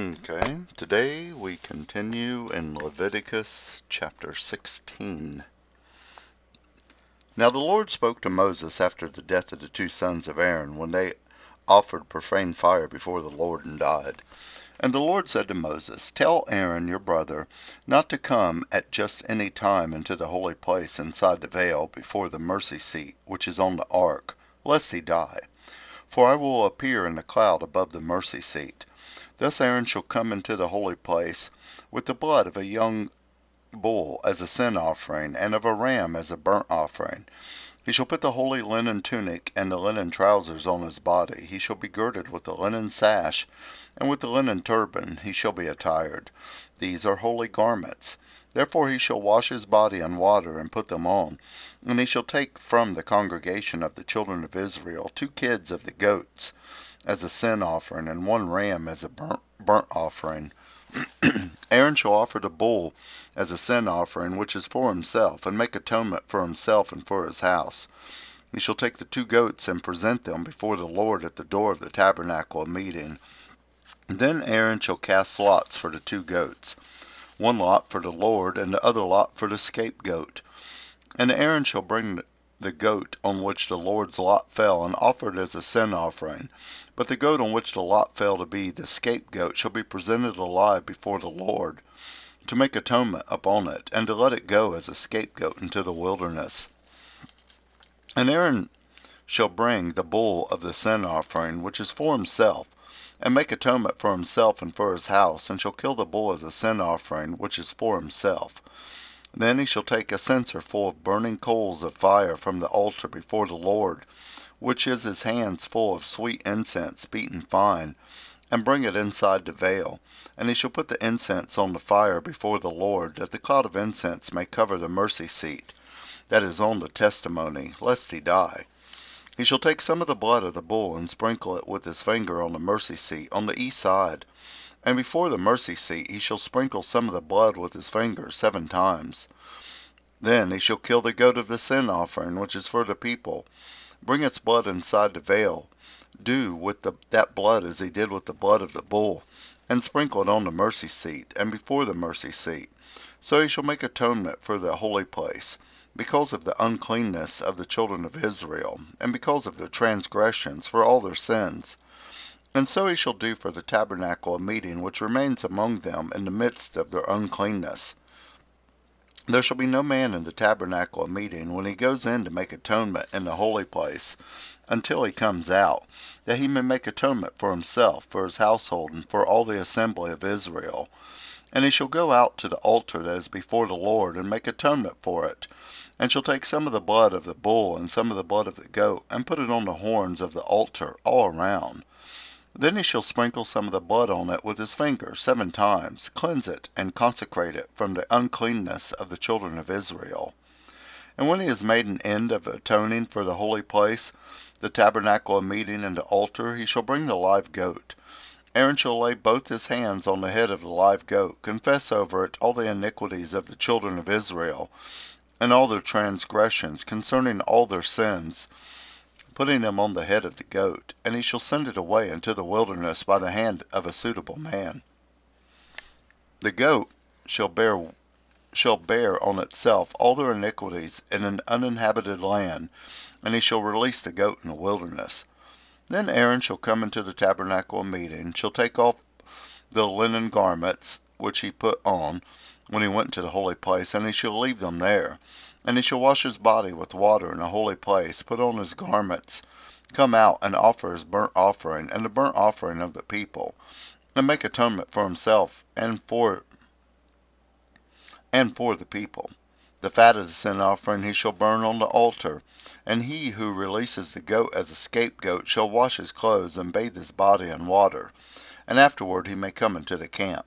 Okay, today we continue in Leviticus chapter 16. Now the Lord spoke to Moses after the death of the two sons of Aaron, when they offered profane fire before the Lord and died. And the Lord said to Moses, Tell Aaron your brother not to come at just any time into the holy place inside the veil before the mercy seat which is on the ark, lest he die. For I will appear in the cloud above the mercy seat. Thus Aaron shall come into the holy place with the blood of a young bull as a sin offering, and of a ram as a burnt offering. He shall put the holy linen tunic and the linen trousers on his body. He shall be girded with the linen sash, and with the linen turban he shall be attired. These are holy garments. Therefore he shall wash his body in water and put them on. And he shall take from the congregation of the children of Israel 2 kids of the goats as a sin offering, and 1 ram as a burnt offering. Aaron shall offer the bull as a sin offering, which is for himself, and make atonement for himself and for his house. He shall take the 2 goats and present them before the Lord at the door of the tabernacle of meeting. Then Aaron shall cast lots for the 2 goats, 1 lot for the Lord, and the other lot for the scapegoat. And Aaron shall bring the goat on which the Lord's lot fell, and offer it as a sin offering. But the goat on which the lot fell to be the scapegoat shall be presented alive before the Lord, to make atonement upon it, and to let it go as a scapegoat into the wilderness. And Aaron shall bring the bull of the sin offering, which is for himself, and make atonement for himself and for his house, and shall kill the bull as a sin offering, which is for himself. Then he shall take a censer full of burning coals of fire from the altar before the Lord, which is his hands full of sweet incense beaten fine, and bring it inside the veil. And he shall put the incense on the fire before the Lord, that the cloud of incense may cover the mercy seat that is on the testimony, lest he die. He shall take some of the blood of the bull and sprinkle it with his finger on the mercy seat on the east side. And before the mercy seat he shall sprinkle some of the blood with his finger 7 times. Then he shall kill the goat of the sin offering, which is for the people. Bring its blood inside the veil. Do with that blood as he did with the blood of the bull, and sprinkle it on the mercy seat, and before the mercy seat. So he shall make atonement for the holy place, because of the uncleanness of the children of Israel, and because of their transgressions, for all their sins. And so he shall do for the tabernacle of meeting, which remains among them in the midst of their uncleanness. There shall be no man in the tabernacle of meeting when he goes in to make atonement in the holy place, until he comes out, that he may make atonement for himself, for his household, and for all the assembly of Israel. And he shall go out to the altar that is before the Lord, and make atonement for it, and shall take some of the blood of the bull and some of the blood of the goat, and put it on the horns of the altar all around. Then he shall sprinkle some of the blood on it with his finger 7 times, cleanse it, and consecrate it from the uncleanness of the children of Israel. And when he has made an end of atoning for the holy place, the tabernacle of meeting, and the altar, he shall bring the live goat. Aaron shall lay both his hands on the head of the live goat, confess over it all the iniquities of the children of Israel, and all their transgressions concerning all their sins, putting them on the head of the goat, and he shall send it away into the wilderness by the hand of a suitable man. The goat shall bear on itself all their iniquities in an uninhabited land, and he shall release the goat in the wilderness. Then Aaron shall come into the tabernacle of meeting, shall take off the linen garments which he put on when he went into the holy place, and he shall leave them there. And he shall wash his body with water in a holy place, put on his garments, come out and offer his burnt offering, and the burnt offering of the people, and make atonement for himself and for the people. The fat of the sin offering he shall burn on the altar, and he who releases the goat as a scapegoat shall wash his clothes and bathe his body in water, and afterward he may come into the camp.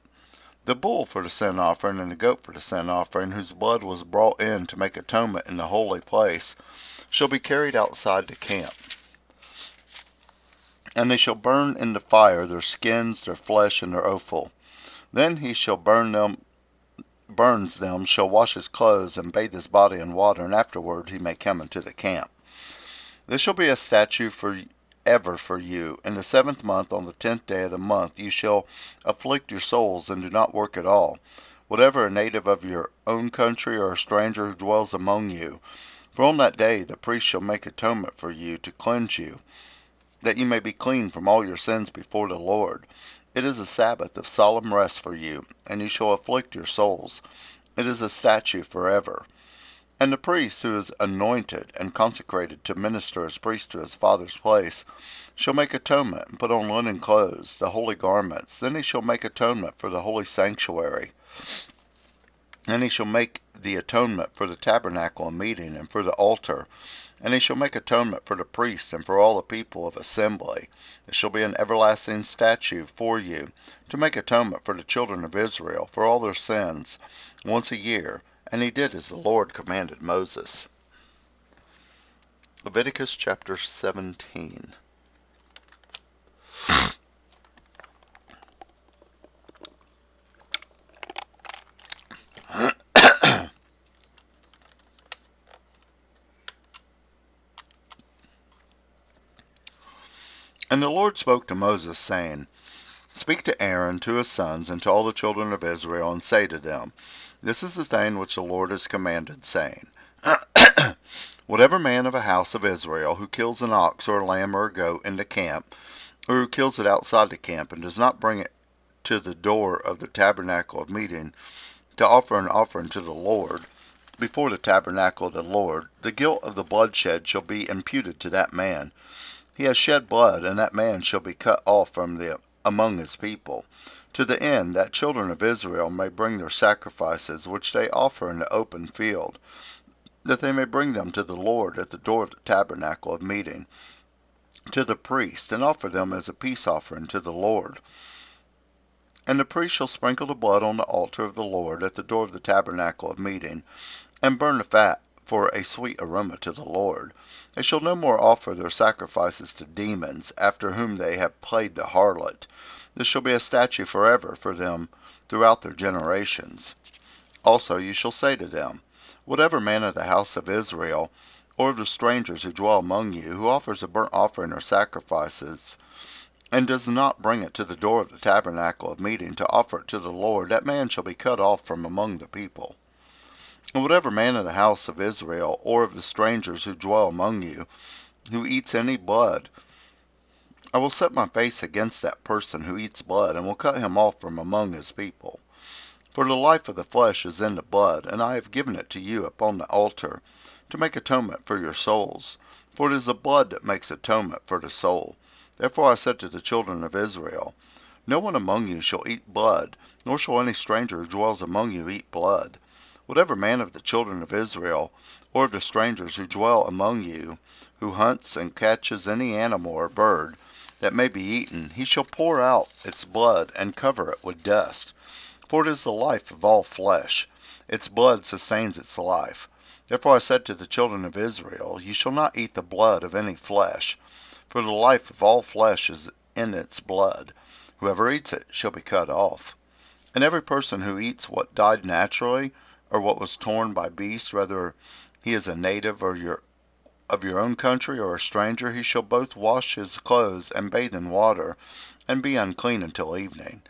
The bull for the sin offering and the goat for the sin offering, whose blood was brought in to make atonement in the holy place, shall be carried outside the camp. And they shall burn in the fire their skins, their flesh, and their offal. Then he shall burns them, shall wash his clothes, and bathe his body in water, and afterward he may come into the camp. This shall be a statute for ever for you. In the 7th month, on the 10th day of the month, you shall afflict your souls, and do not work at all, whatever a native of your own country or a stranger who dwells among you. For on that day the priest shall make atonement for you to cleanse you, that you may be clean from all your sins before the Lord. It is a Sabbath of solemn rest for you, and you shall afflict your souls. It is a statute forever. And the priest who is anointed and consecrated to minister as priest to his Father's place shall make atonement and put on linen clothes, the holy garments. Then he shall make atonement for the holy sanctuary. And he shall make the atonement for the tabernacle of meeting and for the altar. And he shall make atonement for the priests and for all the people of assembly. It shall be an everlasting statute for you, to make atonement for the children of Israel for all their sins, once a year. And he did as the Lord commanded Moses. Leviticus chapter 17. And the Lord spoke to Moses, saying, Speak to Aaron, to his sons, and to all the children of Israel, and say to them, This is the thing which the Lord has commanded, saying, Whatever man of a house of Israel who kills an ox or a lamb or a goat in the camp, or who kills it outside the camp, and does not bring it to the door of the tabernacle of meeting to offer an offering to the Lord before the tabernacle of the Lord, the guilt of the bloodshed shall be imputed to that man. He has shed blood, and that man shall be cut off from among his people, to the end that children of Israel may bring their sacrifices which they offer in the open field, that they may bring them to the Lord at the door of the tabernacle of meeting, to the priest, and offer them as a peace offering to the Lord. And the priest shall sprinkle the blood on the altar of the Lord at the door of the tabernacle of meeting, and burn the fat for a sweet aroma to the Lord. They shall no more offer their sacrifices to demons, after whom they have played the harlot. This shall be a statute forever for them throughout their generations. Also you shall say to them, Whatever man of the house of Israel, or of the strangers who dwell among you, who offers a burnt offering or sacrifices, and does not bring it to the door of the tabernacle of meeting to offer it to the Lord, that man shall be cut off from among the people. And whatever man of the house of Israel, or of the strangers who dwell among you, who eats any blood, I will set my face against that person who eats blood, and will cut him off from among his people. For the life of the flesh is in the blood, and I have given it to you upon the altar, to make atonement for your souls. For it is the blood that makes atonement for the soul. Therefore I said to the children of Israel, No one among you shall eat blood, nor shall any stranger who dwells among you eat blood. Whatever man of the children of Israel, or of the strangers who dwell among you, who hunts and catches any animal or bird that may be eaten, he shall pour out its blood and cover it with dust. For it is the life of all flesh. Its blood sustains its life. Therefore I said to the children of Israel, You shall not eat the blood of any flesh, for the life of all flesh is in its blood. Whoever eats it shall be cut off. And every person who eats what died naturally, or what was torn by beasts, whether he is a native or of your own country or a stranger, he shall both wash his clothes and bathe in water, and be unclean until evening.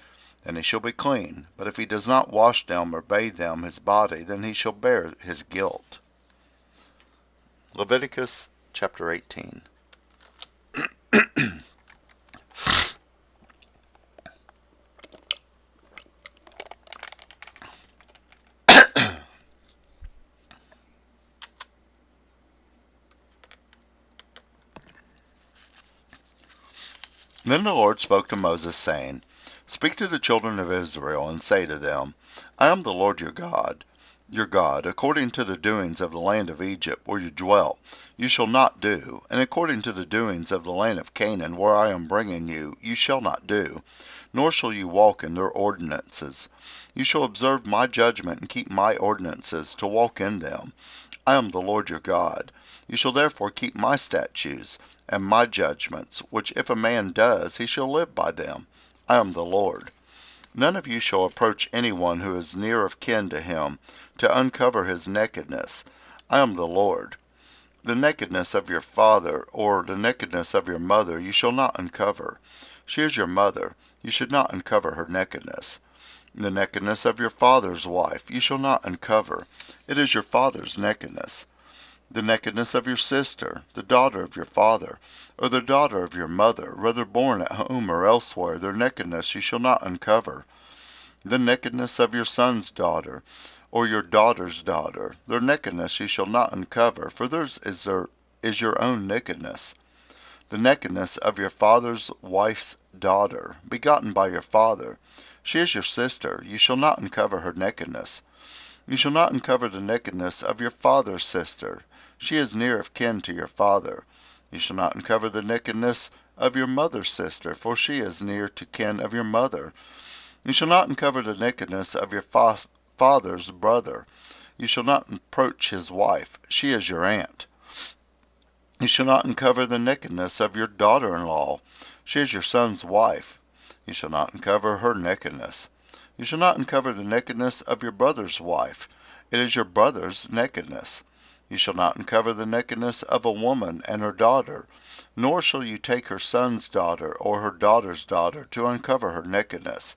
Then he shall be clean. But if he does not wash them or bathe them his body, then he shall bear his guilt. Leviticus chapter 18. Then the Lord spoke to Moses, saying, Speak to the children of Israel, and say to them, I am the Lord your God. According to the doings of the land of Egypt, where you dwelt, you shall not do, and according to the doings of the land of Canaan, where I am bringing you, you shall not do, nor shall you walk in their ordinances. You shall observe my judgment and keep my ordinances, to walk in them. I am the Lord your God. You shall therefore keep my statutes and my judgments, which if a man does, he shall live by them. I am the Lord. None of you shall approach anyone who is near of kin to him, to uncover his nakedness. I am the Lord. The nakedness of your father or the nakedness of your mother you shall not uncover. She is your mother. You should not uncover her nakedness. The nakedness of your father's wife you shall not uncover. It is your father's nakedness. The nakedness of your sister, the daughter of your father, or the daughter of your mother, whether born at home or elsewhere, their nakedness you shall not uncover. The nakedness of your son's daughter, or your daughter's daughter, their nakedness you shall not uncover, for theirs is your own nakedness. The nakedness of your father's wife's daughter, begotten by your father, she is your sister, you shall not uncover her nakedness. You shall not uncover the nakedness of your father's sister, she is near of kin to your father. You shall not uncover the nakedness of your mother's sister, for she is near to kin of your mother. You shall not uncover the nakedness of your father's brother. You shall not approach his wife, she is your aunt. You shall not uncover the nakedness of your daughter-in-law, she is your son's wife. You shall not uncover her nakedness. You shall not uncover the nakedness of your brother's wife, it is your brother's nakedness. You shall not uncover the nakedness of a woman and her daughter, nor shall you take her son's daughter or her daughter's daughter to uncover her nakedness.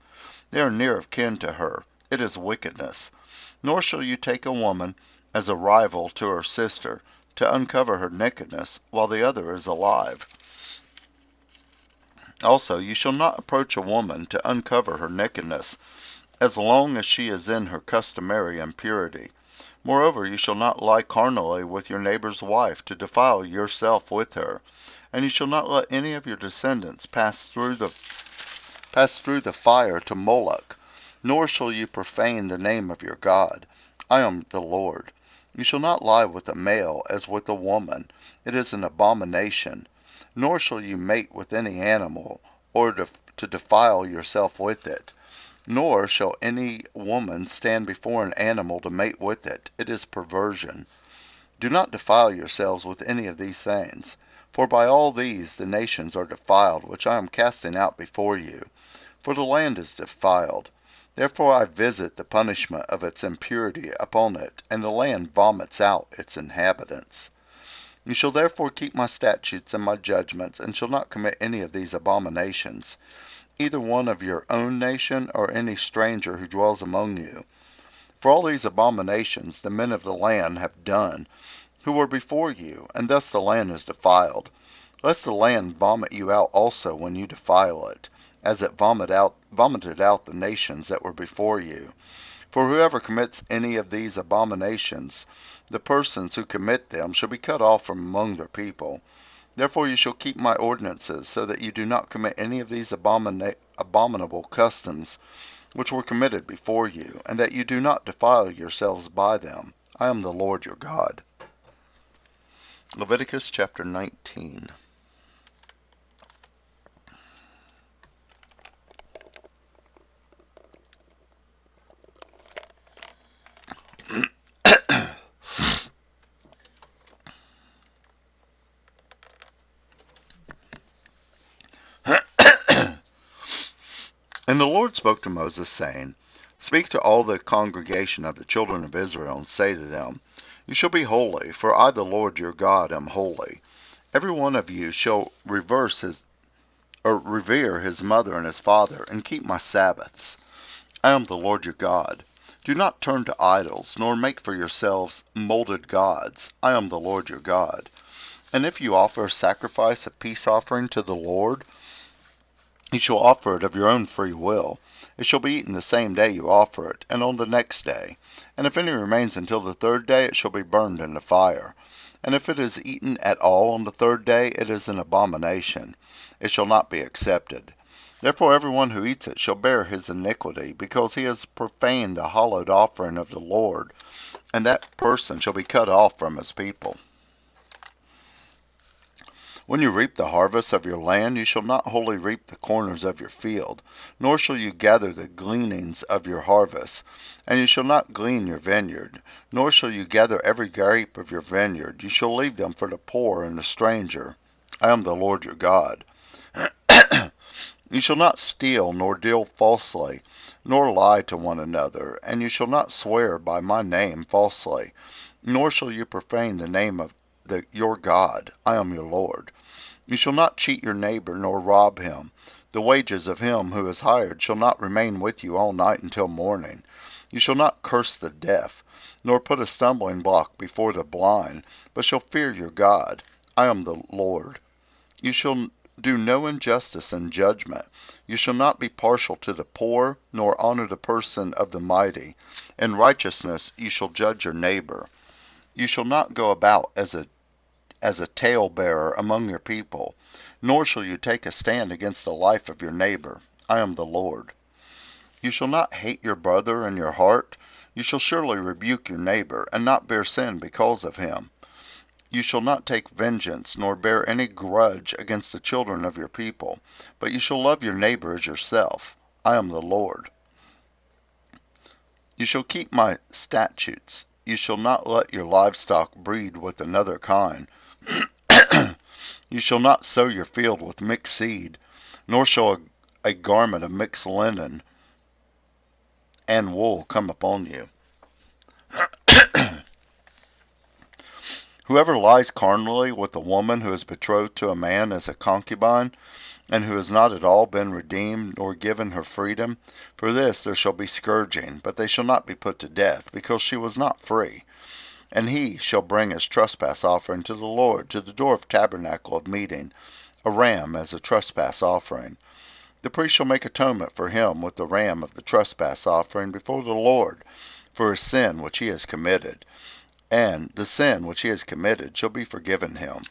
They are near of kin to her, it is wickedness. Nor shall you take a woman as a rival to her sister, to uncover her nakedness, while the other is alive. Also, you shall not approach a woman to uncover her nakedness, as long as she is in her customary impurity. Moreover, you shall not lie carnally with your neighbor's wife, to defile yourself with her. And you shall not let any of your descendants pass through the fire to Moloch, nor shall you profane the name of your God. I am the Lord. You shall not lie with a male as with a woman, it is an abomination. Nor shall you mate with any animal, or to defile yourself with it. Nor shall any woman stand before an animal to mate with it, it is perversion. Do not defile yourselves with any of these things, for by all these the nations are defiled, which I am casting out before you. For the land is defiled. Therefore I visit the punishment of its impurity upon it, and the land vomits out its inhabitants. You shall therefore keep my statutes and my judgments, and shall not commit any of these abominations, either one of your own nation, or any stranger who dwells among you. For all these abominations the men of the land have done, who were before you, and thus the land is defiled. Lest the land vomit you out also when you defile it, as it vomited out the nations that were before you. For whoever commits any of these abominations, the persons who commit them shall be cut off from among their people. Therefore you shall keep my ordinances, so that you do not commit any of these abominable customs which were committed before you, and that you do not defile yourselves by them. I am the Lord your God. Leviticus chapter 19. And the Lord spoke to Moses, saying, Speak to all the congregation of the children of Israel, and say to them, You shall be holy, for I the Lord your God am holy. Every one of you shall revere his mother and his father, and keep my Sabbaths. I am the Lord your God. Do not turn to idols, nor make for yourselves molded gods. I am the Lord your God. And if you offer a sacrifice of peace offering to the Lord, you shall offer it of your own free will. It shall be eaten the same day you offer it, and on the next day. And if any remains until the third day, it shall be burned in the fire. And if it is eaten at all on the third day, it is an abomination. It shall not be accepted. Therefore everyone who eats it shall bear his iniquity, because he has profaned the hallowed offering of the Lord, and that person shall be cut off from his people. When you reap the harvest of your land, you shall not wholly reap the corners of your field, nor shall you gather the gleanings of your harvest. And you shall not glean your vineyard, nor shall you gather every grape of your vineyard. You shall leave them for the poor and the stranger. I am the Lord your God. You shall not steal, nor deal falsely, nor lie to one another, and you shall not swear by my name falsely, nor shall you profane the name of your God. I am your Lord. You shall not cheat your neighbor, nor rob him. The wages of him who is hired shall not remain with you all night until morning. You shall not curse the deaf, nor put a stumbling block before the blind, but shall fear your God. I am the Lord. You shall do no injustice in judgment. You shall not be partial to the poor, nor honor the person of the mighty. In righteousness you shall judge your neighbor. You shall not go about as a talebearer among your people, nor shall you take a stand against the life of your neighbor. I am the Lord. You shall not hate your brother in your heart. You shall surely rebuke your neighbor, and not bear sin because of him. You shall not take vengeance, nor bear any grudge against the children of your people, but you shall love your neighbor as yourself. I am the Lord. You shall keep my statutes. You shall not let your livestock breed with another kind. You shall not sow your field with mixed seed, nor shall a garment of mixed linen and wool come upon you. Whoever lies carnally with a woman who is betrothed to a man as a concubine, and who has not at all been redeemed nor given her freedom, for this there shall be scourging, but they shall not be put to death, because she was not free. And he shall bring his trespass offering to the Lord to the door of tabernacle of meeting, a ram as a trespass offering. The priest shall make atonement for him with the ram of the trespass offering before the Lord for his sin which he has committed, and the sin which he has committed shall be forgiven him.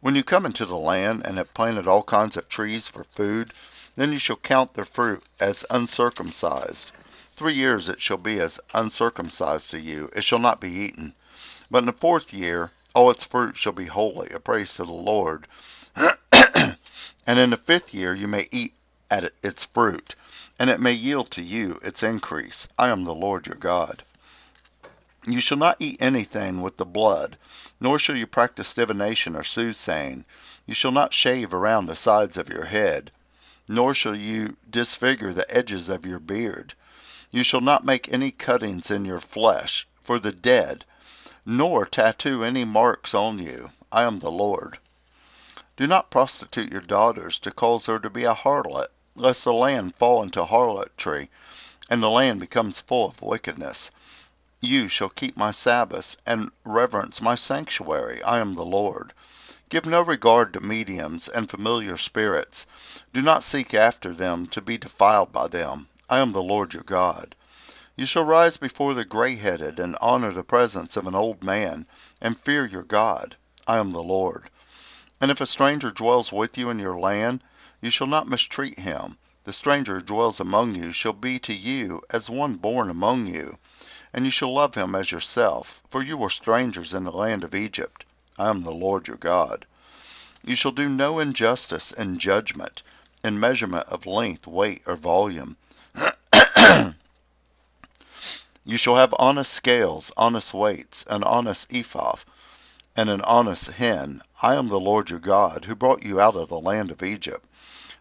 When you come into the land and have planted all kinds of trees for food, then you shall count their fruit as uncircumcised. 3 years it shall be as uncircumcised to you, it shall not be eaten. But in the 4th year all its fruit shall be holy, a praise to the Lord. And in the 5th year you may eat at its fruit, and it may yield to you its increase. I am the Lord your God. You shall not eat anything with the blood, nor shall you practice divination or soothsaying. You shall not shave around the sides of your head, nor shall you disfigure the edges of your beard. You shall not make any cuttings in your flesh for the dead, nor tattoo any marks on you. I am the Lord. Do not prostitute your daughters to cause her to be a harlot, lest the land fall into harlotry, and the land becomes full of wickedness. You shall keep my Sabbaths and reverence my sanctuary. I am the Lord. Give no regard to mediums and familiar spirits. Do not seek after them to be defiled by them. I am the Lord your God. You shall rise before the gray-headed and honor the presence of an old man, and fear your God. I am the Lord. And if a stranger dwells with you in your land, you shall not mistreat him. The stranger who dwells among you shall be to you as one born among you, and you shall love him as yourself, for you were strangers in the land of Egypt. I am the Lord your God. You shall do no injustice in judgment, in measurement of length, weight, or volume. You shall have honest scales, honest weights, an honest ephah, and an honest hin. I am the Lord your God, who brought you out of the land of Egypt.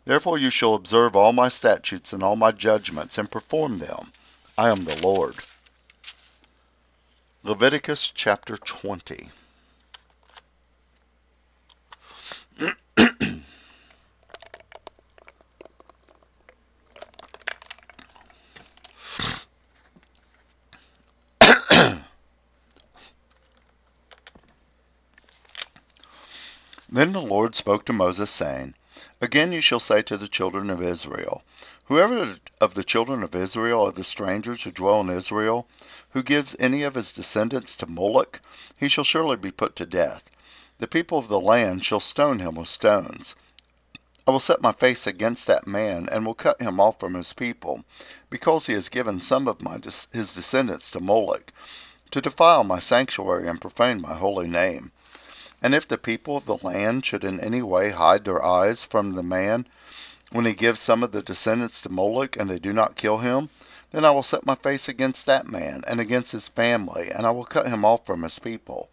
Therefore you shall observe all my statutes and all my judgments, and perform them. I am the Lord. Leviticus chapter 20. Then the Lord spoke to Moses, saying, Again you shall say to the children of Israel, Whoever of the children of Israel, of the strangers who dwell in Israel, who gives any of his descendants to Moloch, he shall surely be put to death. The people of the land shall stone him with stones. I will set my face against that man, and will cut him off from his people, because he has given some of his descendants to Moloch, to defile my sanctuary and profane my holy name. And if the people of the land should in any way hide their eyes from the man, when he gives some of the descendants to Moloch, and they do not kill him, then I will set my face against that man, and against his family, and I will cut him off from his people.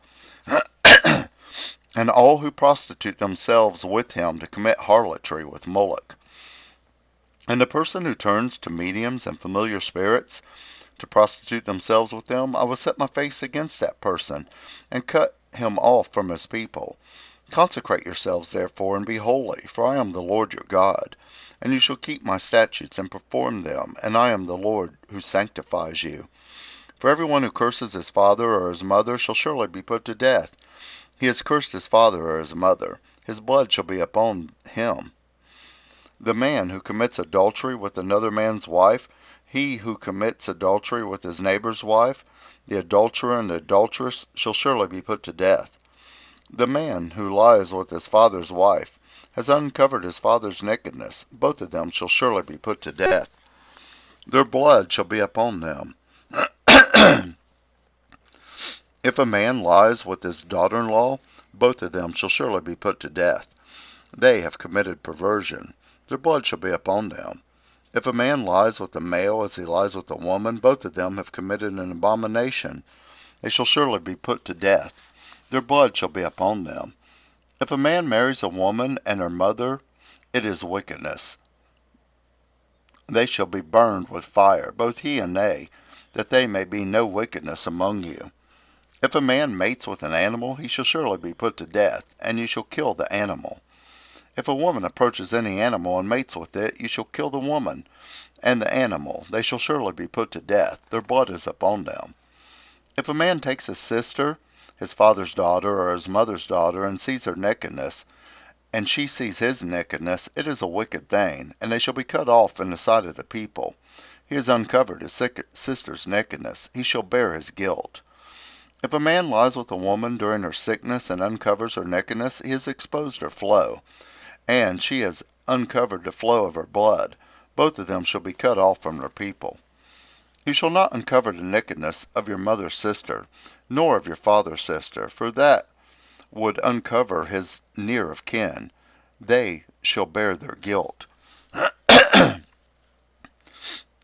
And all who prostitute themselves with him to commit harlotry with Moloch. And the person who turns to mediums and familiar spirits to prostitute themselves with them, I will set my face against that person, and cut him off from his people. Consecrate yourselves therefore, and be holy, for I am the Lord your God. And you shall keep my statutes and perform them, and I am the Lord who sanctifies you. For everyone who curses his father or his mother shall surely be put to death. He has cursed his father or his mother. His blood shall be upon him. The man who commits adultery with another man's wife, he who commits adultery with his neighbor's wife, the adulterer and the adulteress shall surely be put to death. The man who lies with his father's wife has uncovered his father's nakedness. Both of them shall surely be put to death. Their blood shall be upon them. If a man lies with his daughter-in-law, both of them shall surely be put to death. They have committed perversion. Their blood shall be upon them. If a man lies with a male as he lies with a woman, both of them have committed an abomination. They shall surely be put to death. Their blood shall be upon them. If a man marries a woman and her mother, it is wickedness. They shall be burned with fire, both he and they, that they may be no wickedness among you. If a man mates with an animal, he shall surely be put to death, and you shall kill the animal. If a woman approaches any animal and mates with it, you shall kill the woman and the animal. They shall surely be put to death. Their blood is upon them. If a man takes his sister, his father's daughter, or his mother's daughter, and sees her nakedness, and she sees his nakedness, it is a wicked thing, and they shall be cut off in the sight of the people. He has uncovered his sister's nakedness. He shall bear his guilt. If a man lies with a woman during her sickness and uncovers her nakedness, he has exposed her flow, and she has uncovered the flow of her blood. Both of them shall be cut off from their people. You shall not uncover the nakedness of your mother's sister, nor of your father's sister, for that would uncover his near of kin. They shall bear their guilt.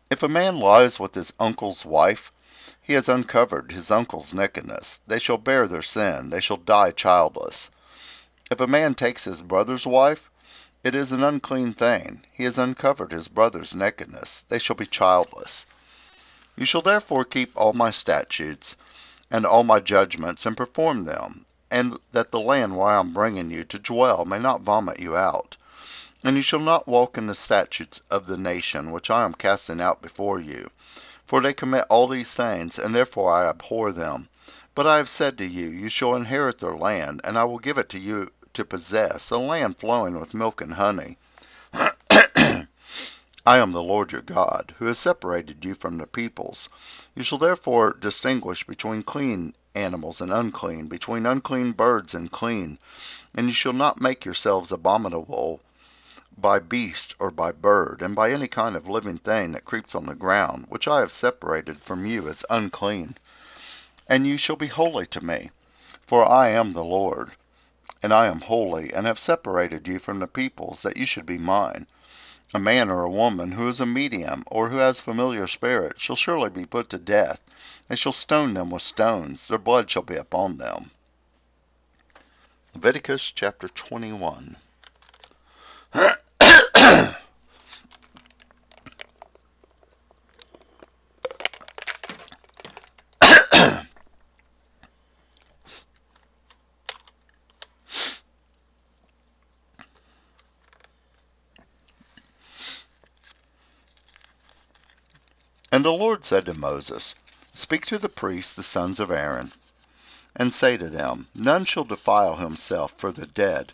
If a man lies with his uncle's wife, he has uncovered his uncle's nakedness. They shall bear their sin. They shall die childless. If a man takes his brother's wife, it is an unclean thing. He has uncovered his brother's nakedness. They shall be childless. You shall therefore keep all my statutes and all my judgments and perform them, and that the land where I am bringing you to dwell may not vomit you out. And you shall not walk in the statutes of the nation which I am casting out before you. For they commit all these things, and therefore I abhor them. But I have said to you, you shall inherit their land, and I will give it to you to possess, a land flowing with milk and honey. I am the Lord your God, who has separated you from the peoples. You shall therefore distinguish between clean animals and unclean, between unclean birds and clean, and you shall not make yourselves abominable by beast or by bird, and by any kind of living thing that creeps on the ground, which I have separated from you as unclean. And you shall be holy to me, for I am the Lord, and I am holy, and have separated you from the peoples, that you should be mine. A man or a woman who is a medium, or who has familiar spirit, shall surely be put to death. They shall stone them with stones. Their blood shall be upon them. Leviticus chapter 21. And the Lord said to Moses, Speak to the priests, the sons of Aaron, and say to them, None shall defile himself for the dead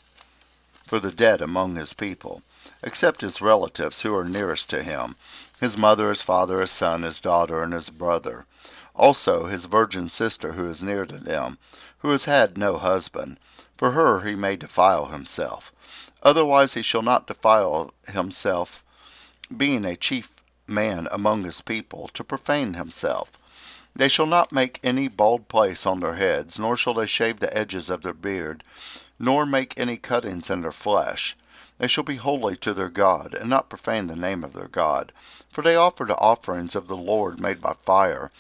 among his people, except his relatives who are nearest to him, his mother, his father, his son, his daughter, and his brother. Also his virgin sister who is near to them, who has had no husband. For her he may defile himself. Otherwise he shall not defile himself, being a chief man among his people, to profane himself. They shall not make any bald place on their heads, nor shall they shave the edges of their beard, nor make any cuttings in their flesh. They shall be holy to their God, and not profane the name of their God. For they offer the offerings of the Lord made by fire,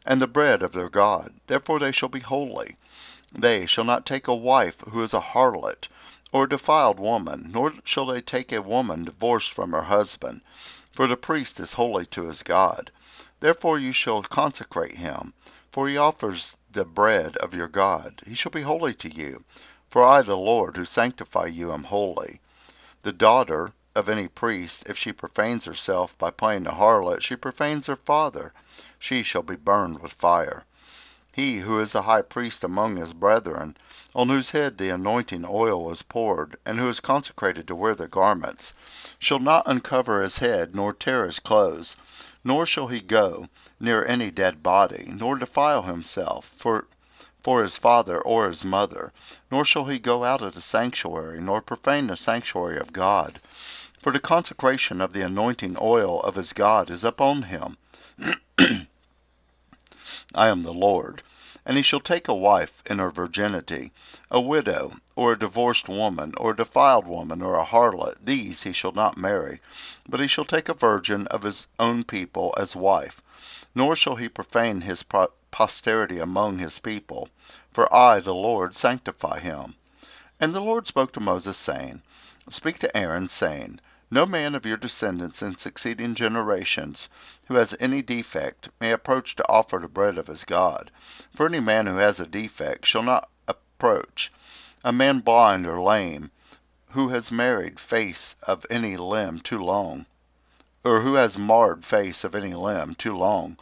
and the bread of their God. Therefore they shall be holy. They shall not take a wife who is a harlot, or a defiled woman, nor shall they take a woman divorced from her husband. For the priest is holy to his God. Therefore you shall consecrate him, for he offers the bread of your God. He shall be holy to you, for I, the Lord, who sanctify you, am holy. The daughter of any priest, if she profanes herself by playing the harlot, she profanes her father. She shall be burned with fire. He who is the high priest among his brethren, on whose head the anointing oil is poured, and who is consecrated to wear the garments, shall not uncover his head, nor tear his clothes, nor shall he go near any dead body, nor defile himself for his father or his mother, nor shall he go out of the sanctuary, nor profane the sanctuary of God. For the consecration of the anointing oil of his God is upon him. I am the Lord. And he shall take a wife in her virginity, a widow, or a divorced woman, or a defiled woman, or a harlot. These he shall not marry, but he shall take a virgin of his own people as wife. Nor shall he profane his posterity among his people, for I, the Lord, sanctify him. And the Lord spoke to Moses, saying, Speak to Aaron, saying, No man of your descendants in succeeding generations, who has any defect, may approach to offer the bread of his God. For any man who has a defect shall not approach. A man blind or lame, who has marred face of any limb too long, or who has marred face of any limb too long,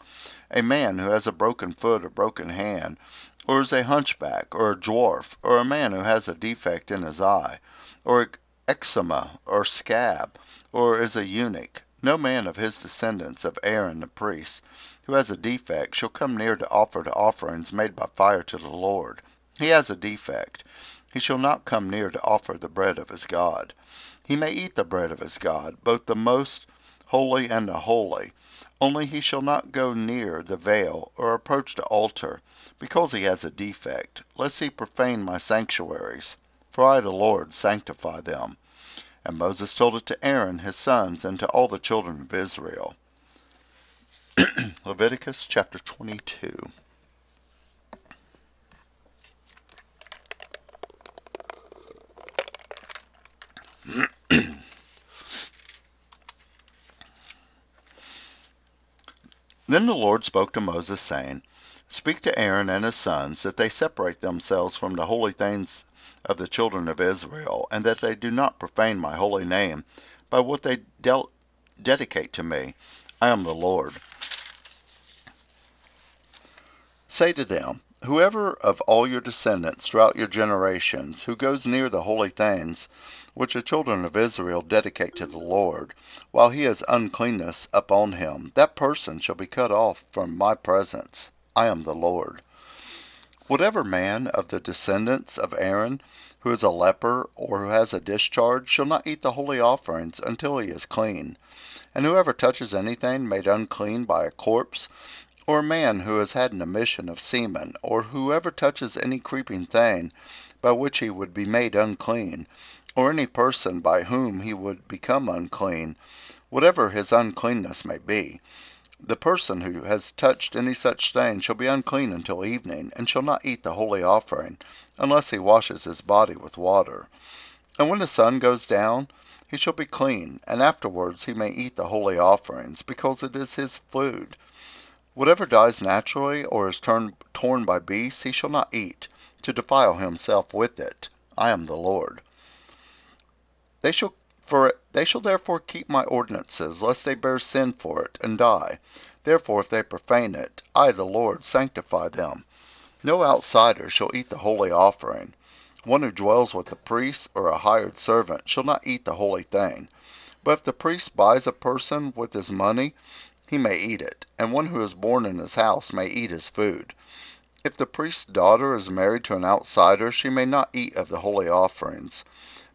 a man who has a broken foot or broken hand, or is a hunchback, or a dwarf, or a man who has a defect in his eye, or eczema, or scab, or is a eunuch. No man of his descendants of Aaron the priest, who has a defect, shall come near to offer the offerings made by fire to the Lord. He has a defect. He shall not come near to offer the bread of his God. He may eat the bread of his God, both the most holy and the holy. Only he shall not go near the veil, or approach the altar, because he has a defect, lest he profane my sanctuaries. For I, the Lord, sanctify them. And Moses told it to Aaron, his sons, and to all the children of Israel. Leviticus chapter 22. Then the Lord spoke to Moses, saying, Speak to Aaron and his sons, that they separate themselves from the holy things of the children of Israel, and that they do not profane my holy name by what they dedicate to me. I am the Lord. Say to them, Whoever of all your descendants throughout your generations, who goes near the holy things which the children of Israel dedicate to the Lord, while he has uncleanness upon him, that person shall be cut off from my presence. I am the Lord. Whatever man of the descendants of Aaron, who is a leper, or who has a discharge, shall not eat the holy offerings until he is clean. And whoever touches anything made unclean by a corpse, or a man who has had an emission of semen, or whoever touches any creeping thing by which he would be made unclean, or any person by whom he would become unclean, whatever his uncleanness may be, the person who has touched any such thing shall be unclean until evening, and shall not eat the holy offering, unless he washes his body with water. And when the sun goes down, he shall be clean, and afterwards he may eat the holy offerings, because it is his food. Whatever dies naturally, or is torn by beasts, he shall not eat, to defile himself with it. I am the Lord. They shall therefore keep my ordinances, lest they bear sin for it, and die. Therefore, if they profane it, I, the Lord, sanctify them. No outsider shall eat the holy offering. One who dwells with the priest, or a hired servant, shall not eat the holy thing. But if the priest buys a person with his money, he may eat it, and one who is born in his house may eat his food. If the priest's daughter is married to an outsider, she may not eat of the holy offerings.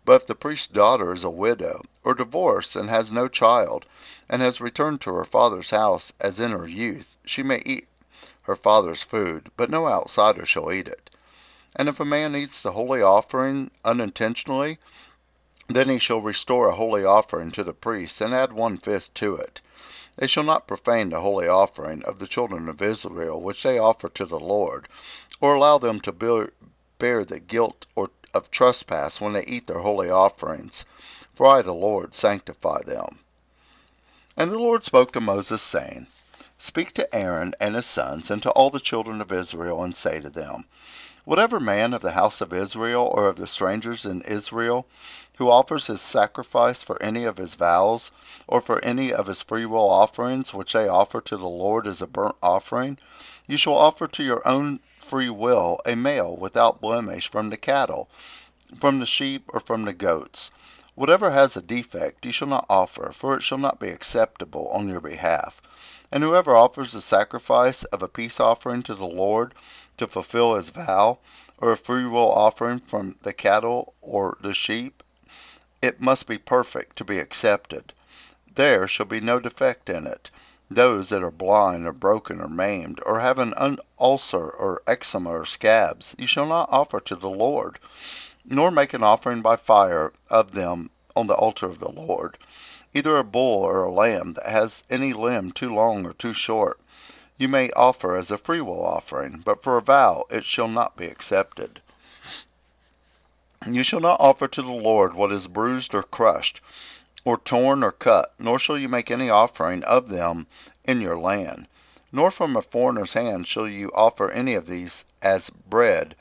But if the priest's daughter is a widow, or divorced, and has no child, and has returned to her father's house as in her youth, she may eat her father's food, but no outsider shall eat it. And if a man eats the holy offering unintentionally, then he shall restore a holy offering to the priest, and add 1/5 to it. They shall not profane the holy offering of the children of Israel, which they offer to the Lord, or allow them to bear the guilt of trespass when they eat their holy offerings. For I, the Lord, sanctify them. And the Lord spoke to Moses, saying, Speak to Aaron and his sons and to all the children of Israel, and say to them, Whatever man of the house of Israel or of the strangers in Israel who offers his sacrifice for any of his vows or for any of his freewill offerings which they offer to the Lord as a burnt offering, you shall offer to your own free will a male without blemish from the cattle, from the sheep, or from the goats. Whatever has a defect you shall not offer, for it shall not be acceptable on your behalf. And whoever offers the sacrifice of a peace offering to the Lord to fulfill his vow, or a freewill offering from the cattle or the sheep, it must be perfect to be accepted. There shall be no defect in it. Those that are blind or broken or maimed, or have an ulcer or eczema or scabs, you shall not offer to the Lord, nor make an offering by fire of them on the altar of the Lord. Either a bull or a lamb that has any limb too long or too short, you may offer as a freewill offering, but for a vow it shall not be accepted. You shall not offer to the Lord what is bruised or crushed, or torn or cut, nor shall you make any offering of them in your land. Nor from a foreigner's hand shall you offer any of these as bread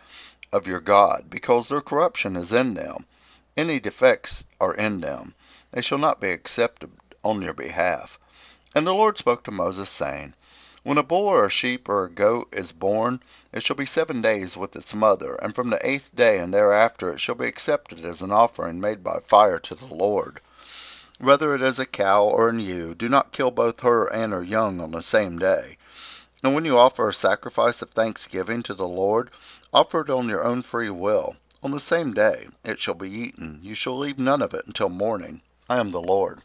of your God, because their corruption is in them. Any defects are in them. They shall not be accepted on your behalf. And the Lord spoke to Moses, saying, When a bull or a sheep or a goat is born, it shall be 7 days with its mother, and from the 8th day and thereafter it shall be accepted as an offering made by fire to the Lord. Whether it is a cow or an ewe, do not kill both her and her young on the same day. And when you offer a sacrifice of thanksgiving to the Lord, offer it on your own free will. On the same day it shall be eaten. You shall leave none of it until morning. I am the Lord.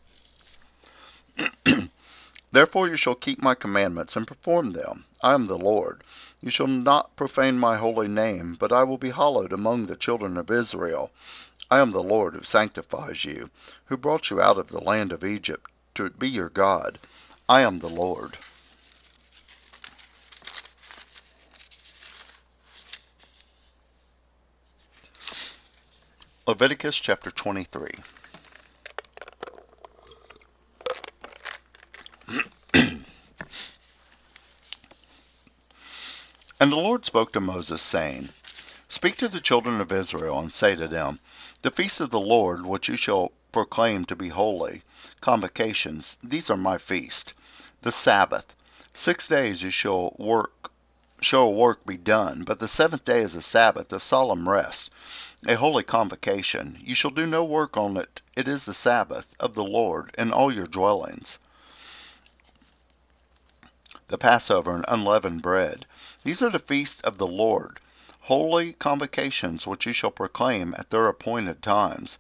Therefore you shall keep my commandments and perform them. I am the Lord. You shall not profane my holy name, but I will be hallowed among the children of Israel. I am the Lord who sanctifies you, who brought you out of the land of Egypt to be your God. I am the Lord. Leviticus chapter 23. And the Lord spoke to Moses, saying, Speak to the children of Israel, and say to them, The feast of the Lord, which you shall proclaim to be holy, convocations, these are my feast. The Sabbath, 6 days you shall work be done, but the 7th day is a Sabbath of solemn rest, a holy convocation. You shall do no work on it. It is the Sabbath of the Lord in all your dwellings. The Passover and unleavened bread. These are the feasts of the Lord, holy convocations which you shall proclaim at their appointed times.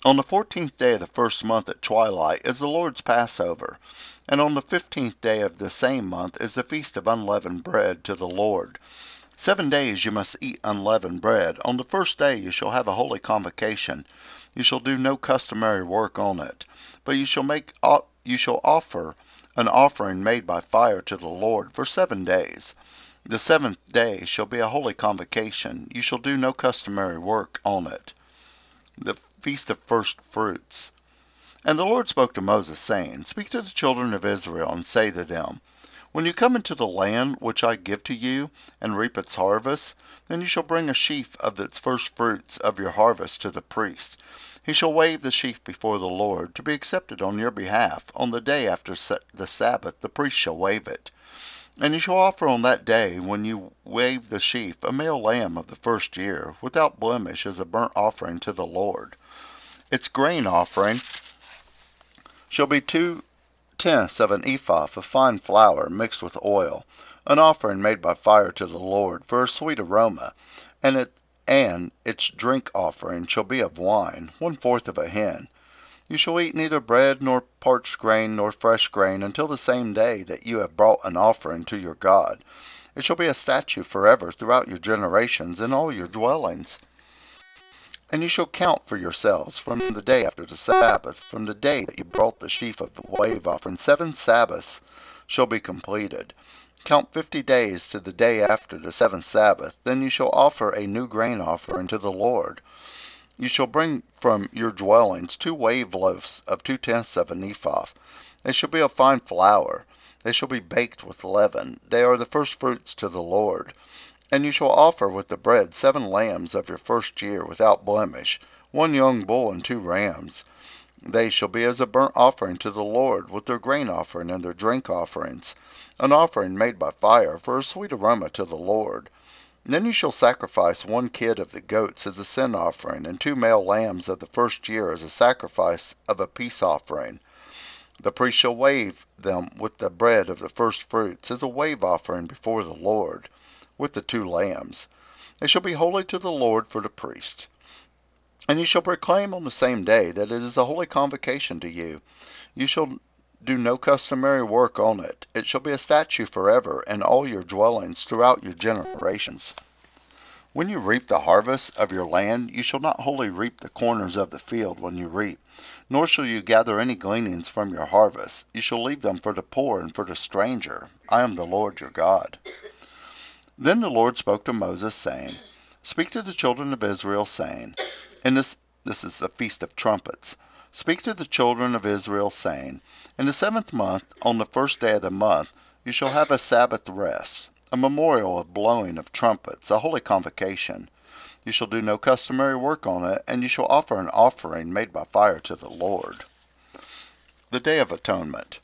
On the 14th day of the first month at twilight is the Lord's Passover, and on the 15th day of the same month is the feast of unleavened bread to the Lord. 7 days you must eat unleavened bread. On the first day you shall have a holy convocation. You shall do no customary work on it, but you shall offer an offering made by fire to the Lord for 7 days. The 7th day shall be a holy convocation. You shall do no customary work on it. The feast of first fruits. And the Lord spoke to Moses, saying, Speak to the children of Israel, and say to them, When you come into the land which I give to you, and reap its harvest, then you shall bring a sheaf of its first fruits of your harvest to the priest. He shall wave the sheaf before the Lord, to be accepted on your behalf. On the day after the Sabbath the priest shall wave it. And you shall offer on that day, when you wave the sheaf, a male lamb of the first year, without blemish, as a burnt offering to the Lord. Its grain offering shall be 2/10 of an ephah of fine flour mixed with oil, an offering made by fire to the Lord for a sweet aroma, and its drink offering shall be of wine, 1/4 of a hin. You shall eat neither bread nor parched grain nor fresh grain until the same day that you have brought an offering to your God. It shall be a statute forever throughout your generations in all your dwellings. And you shall count for yourselves from the day after the Sabbath, from the day that you brought the sheaf of the wave offering. 7 Sabbaths shall be completed. Count 50 days to the day after the 7th Sabbath. Then you shall offer a new grain offering to the Lord. You shall bring from your dwellings 2 wave loaves of 2/10 of an ephah. They shall be of fine flour. They shall be baked with leaven. They are the first fruits to the Lord. And you shall offer with the bread 7 lambs of your first year without blemish, 1 young bull and 2 rams. They shall be as a burnt offering to the Lord, with their grain offering and their drink offerings, an offering made by fire for a sweet aroma to the Lord. Then you shall sacrifice 1 kid of the goats as a sin offering, and 2 male lambs of the first year as a sacrifice of a peace offering. The priest shall wave them with the bread of the first fruits as a wave offering before the Lord, with the 2 lambs. They shall be holy to the Lord for the priest. And you shall proclaim on the same day that it is a holy convocation to you. You shall do no customary work on it. It shall be a statute forever in all your dwellings throughout your generations. When you reap the harvest of your land, you shall not wholly reap the corners of the field when you reap, nor shall you gather any gleanings from your harvest. You shall leave them for the poor and for the stranger. I am the Lord your God. Then the Lord spoke to Moses, saying, Speak to the children of Israel, saying, and this is the Feast of Trumpets. Speak to the children of Israel, saying, In the 7th month, on the first day of the month, you shall have a Sabbath rest, a memorial of blowing of trumpets, a holy convocation. You shall do no customary work on it, and you shall offer an offering made by fire to the Lord. The Day of Atonement.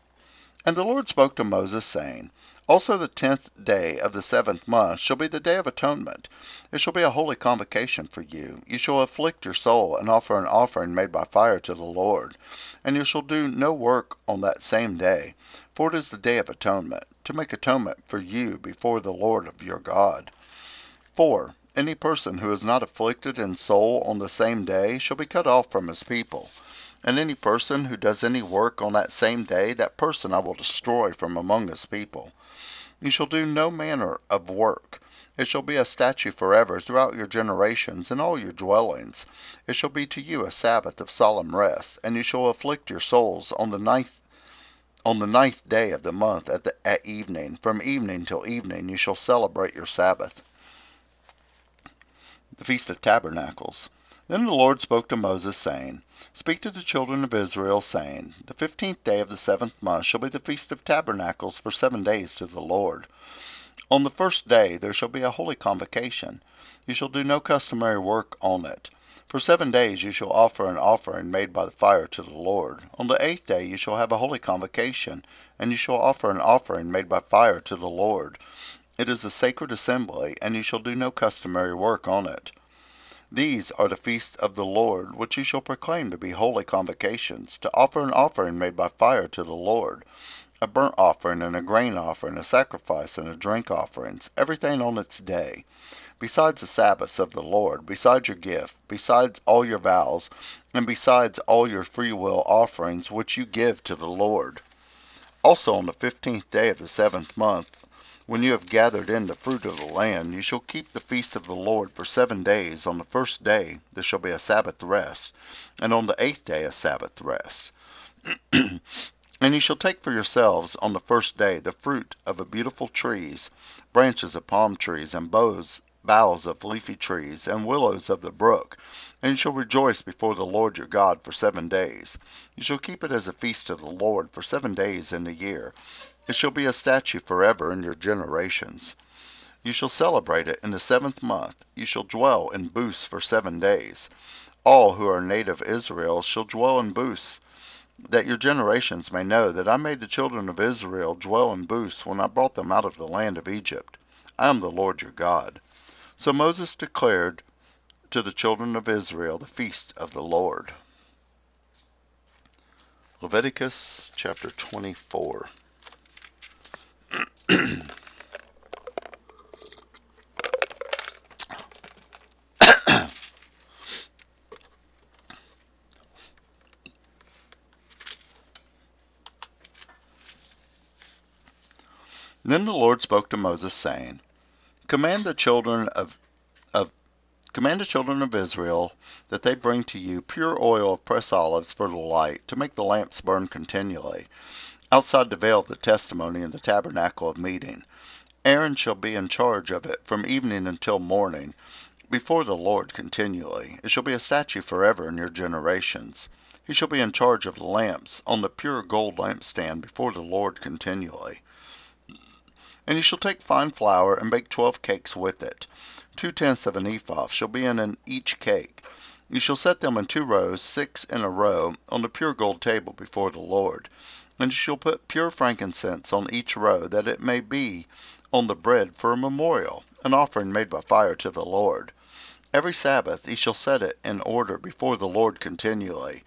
And the Lord spoke to Moses, saying, Also the 10th day of the 7th month shall be the Day of Atonement. It shall be a holy convocation for you. You shall afflict your soul, and offer an offering made by fire to the Lord. And you shall do no work on that same day, for it is the Day of Atonement, to make atonement for you before the Lord of your God. 4. Any person who is not afflicted in soul on the same day shall be cut off from his people. And any person who does any work on that same day, that person I will destroy from among his people. You shall do no manner of work. It shall be a statute forever throughout your generations in all your dwellings. It shall be to you a Sabbath of solemn rest, and you shall afflict your souls on the ninth day of the month at evening. From evening till evening you shall celebrate your Sabbath. The Feast of Tabernacles. Then the Lord spoke to Moses, saying, Speak to the children of Israel, saying, The 15th day of the 7th month shall be the Feast of Tabernacles for 7 days to the Lord. On the first day there shall be a holy convocation. You shall do no customary work on it. For 7 days you shall offer an offering made by the fire to the Lord. On the 8th day you shall have a holy convocation, and you shall offer an offering made by fire to the Lord. It is a sacred assembly, and you shall do no customary work on it. These are the feasts of the Lord, which you shall proclaim to be holy convocations, to offer an offering made by fire to the Lord, a burnt offering and a grain offering, a sacrifice and a drink offerings, everything on its day, besides the Sabbaths of the Lord, besides your gift, besides all your vows, and besides all your freewill offerings which you give to the Lord. Also on the 15th day of the 7th month, when you have gathered in the fruit of the land, you shall keep the feast of the Lord for 7 days. On the first day there shall be a Sabbath rest, and on the 8th day a Sabbath rest. And you shall take for yourselves on the first day the fruit of a beautiful trees, branches of palm trees, and boughs of leafy trees, and willows of the brook. And you shall rejoice before the Lord your God for 7 days. You shall keep it as a feast to the Lord for 7 days in the year. It shall be a statute forever in your generations. You shall celebrate it in the 7th month. You shall dwell in booths for 7 days. All who are native Israel shall dwell in booths, that your generations may know that I made the children of Israel dwell in booths when I brought them out of the land of Egypt. I am the Lord your God. So Moses declared to the children of Israel the feast of the Lord. Leviticus chapter 24. Then the Lord spoke to Moses, saying, Command the children of Israel that they bring to you pure oil of press olives for the light, to make the lamps burn continually, outside the veil of the testimony in the tabernacle of meeting. Aaron shall be in charge of it from evening until morning, before the Lord continually. It shall be a statute forever in your generations. He shall be in charge of the lamps on the pure gold lampstand before the Lord continually. And you shall take fine flour and bake 12 cakes with it. 2/10 of an ephah shall be in each cake. You shall set them in 2 rows, 6 in a row, on the pure gold table before the Lord. And you shall put pure frankincense on each row, that it may be on the bread for a memorial, an offering made by fire to the Lord. Every Sabbath ye shall set it in order before the Lord continually,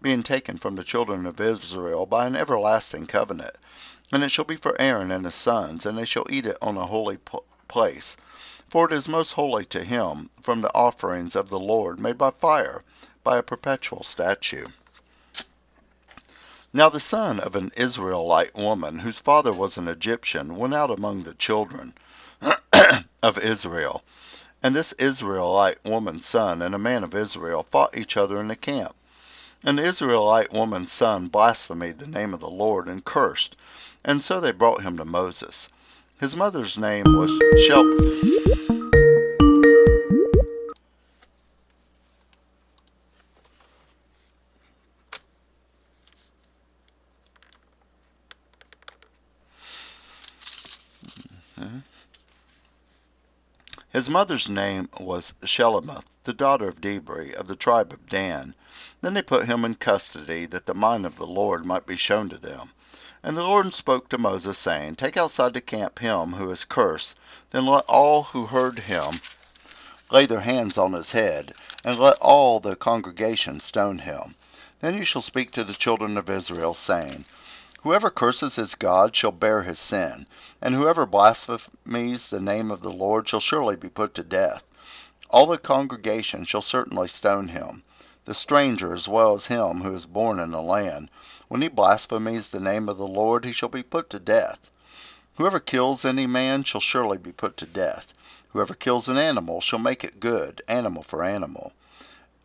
being taken from the children of Israel by an everlasting covenant. And it shall be for Aaron and his sons, and they shall eat it on a holy place. For it is most holy to him, from the offerings of the Lord made by fire, by a perpetual statute. Now the son of an Israelite woman, whose father was an Egyptian, went out among the children of Israel. And this Israelite woman's son and a man of Israel fought each other in the camp. And the Israelite woman's son blasphemed the name of the Lord and cursed. And so they brought him to Moses. His mother's name was Shelemith, the daughter of Debri, of the tribe of Dan. Then they put him in custody, that the mind of the Lord might be shown to them. And the Lord spoke to Moses, saying, Take outside the camp him who is cursed. Then let all who heard him lay their hands on his head, and let all the congregation stone him. Then you shall speak to the children of Israel, saying, Whoever curses his God shall bear his sin, and whoever blasphemies the name of the Lord shall surely be put to death. All the congregation shall certainly stone him, the stranger as well as him who is born in the land. When he blasphemies the name of the Lord, he shall be put to death. Whoever kills any man shall surely be put to death. Whoever kills an animal shall make it good, animal for animal.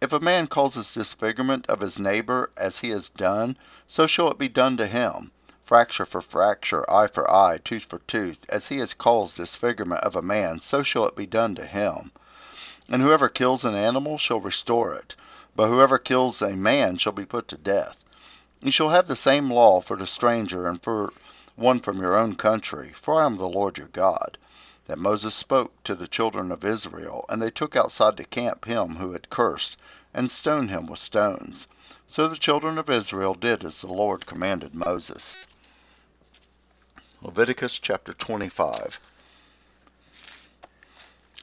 If a man causes disfigurement of his neighbor as he has done, so shall it be done to him. Fracture for fracture, eye for eye, tooth for tooth, as he has caused disfigurement of a man, so shall it be done to him. And whoever kills an animal shall restore it, but whoever kills a man shall be put to death. You shall have the same law for the stranger and for one from your own country, for I am the Lord your God. That Moses spoke to the children of Israel, and they took outside the camp him who had cursed, and stoned him with stones. So the children of Israel did as the Lord commanded Moses. Leviticus chapter 25.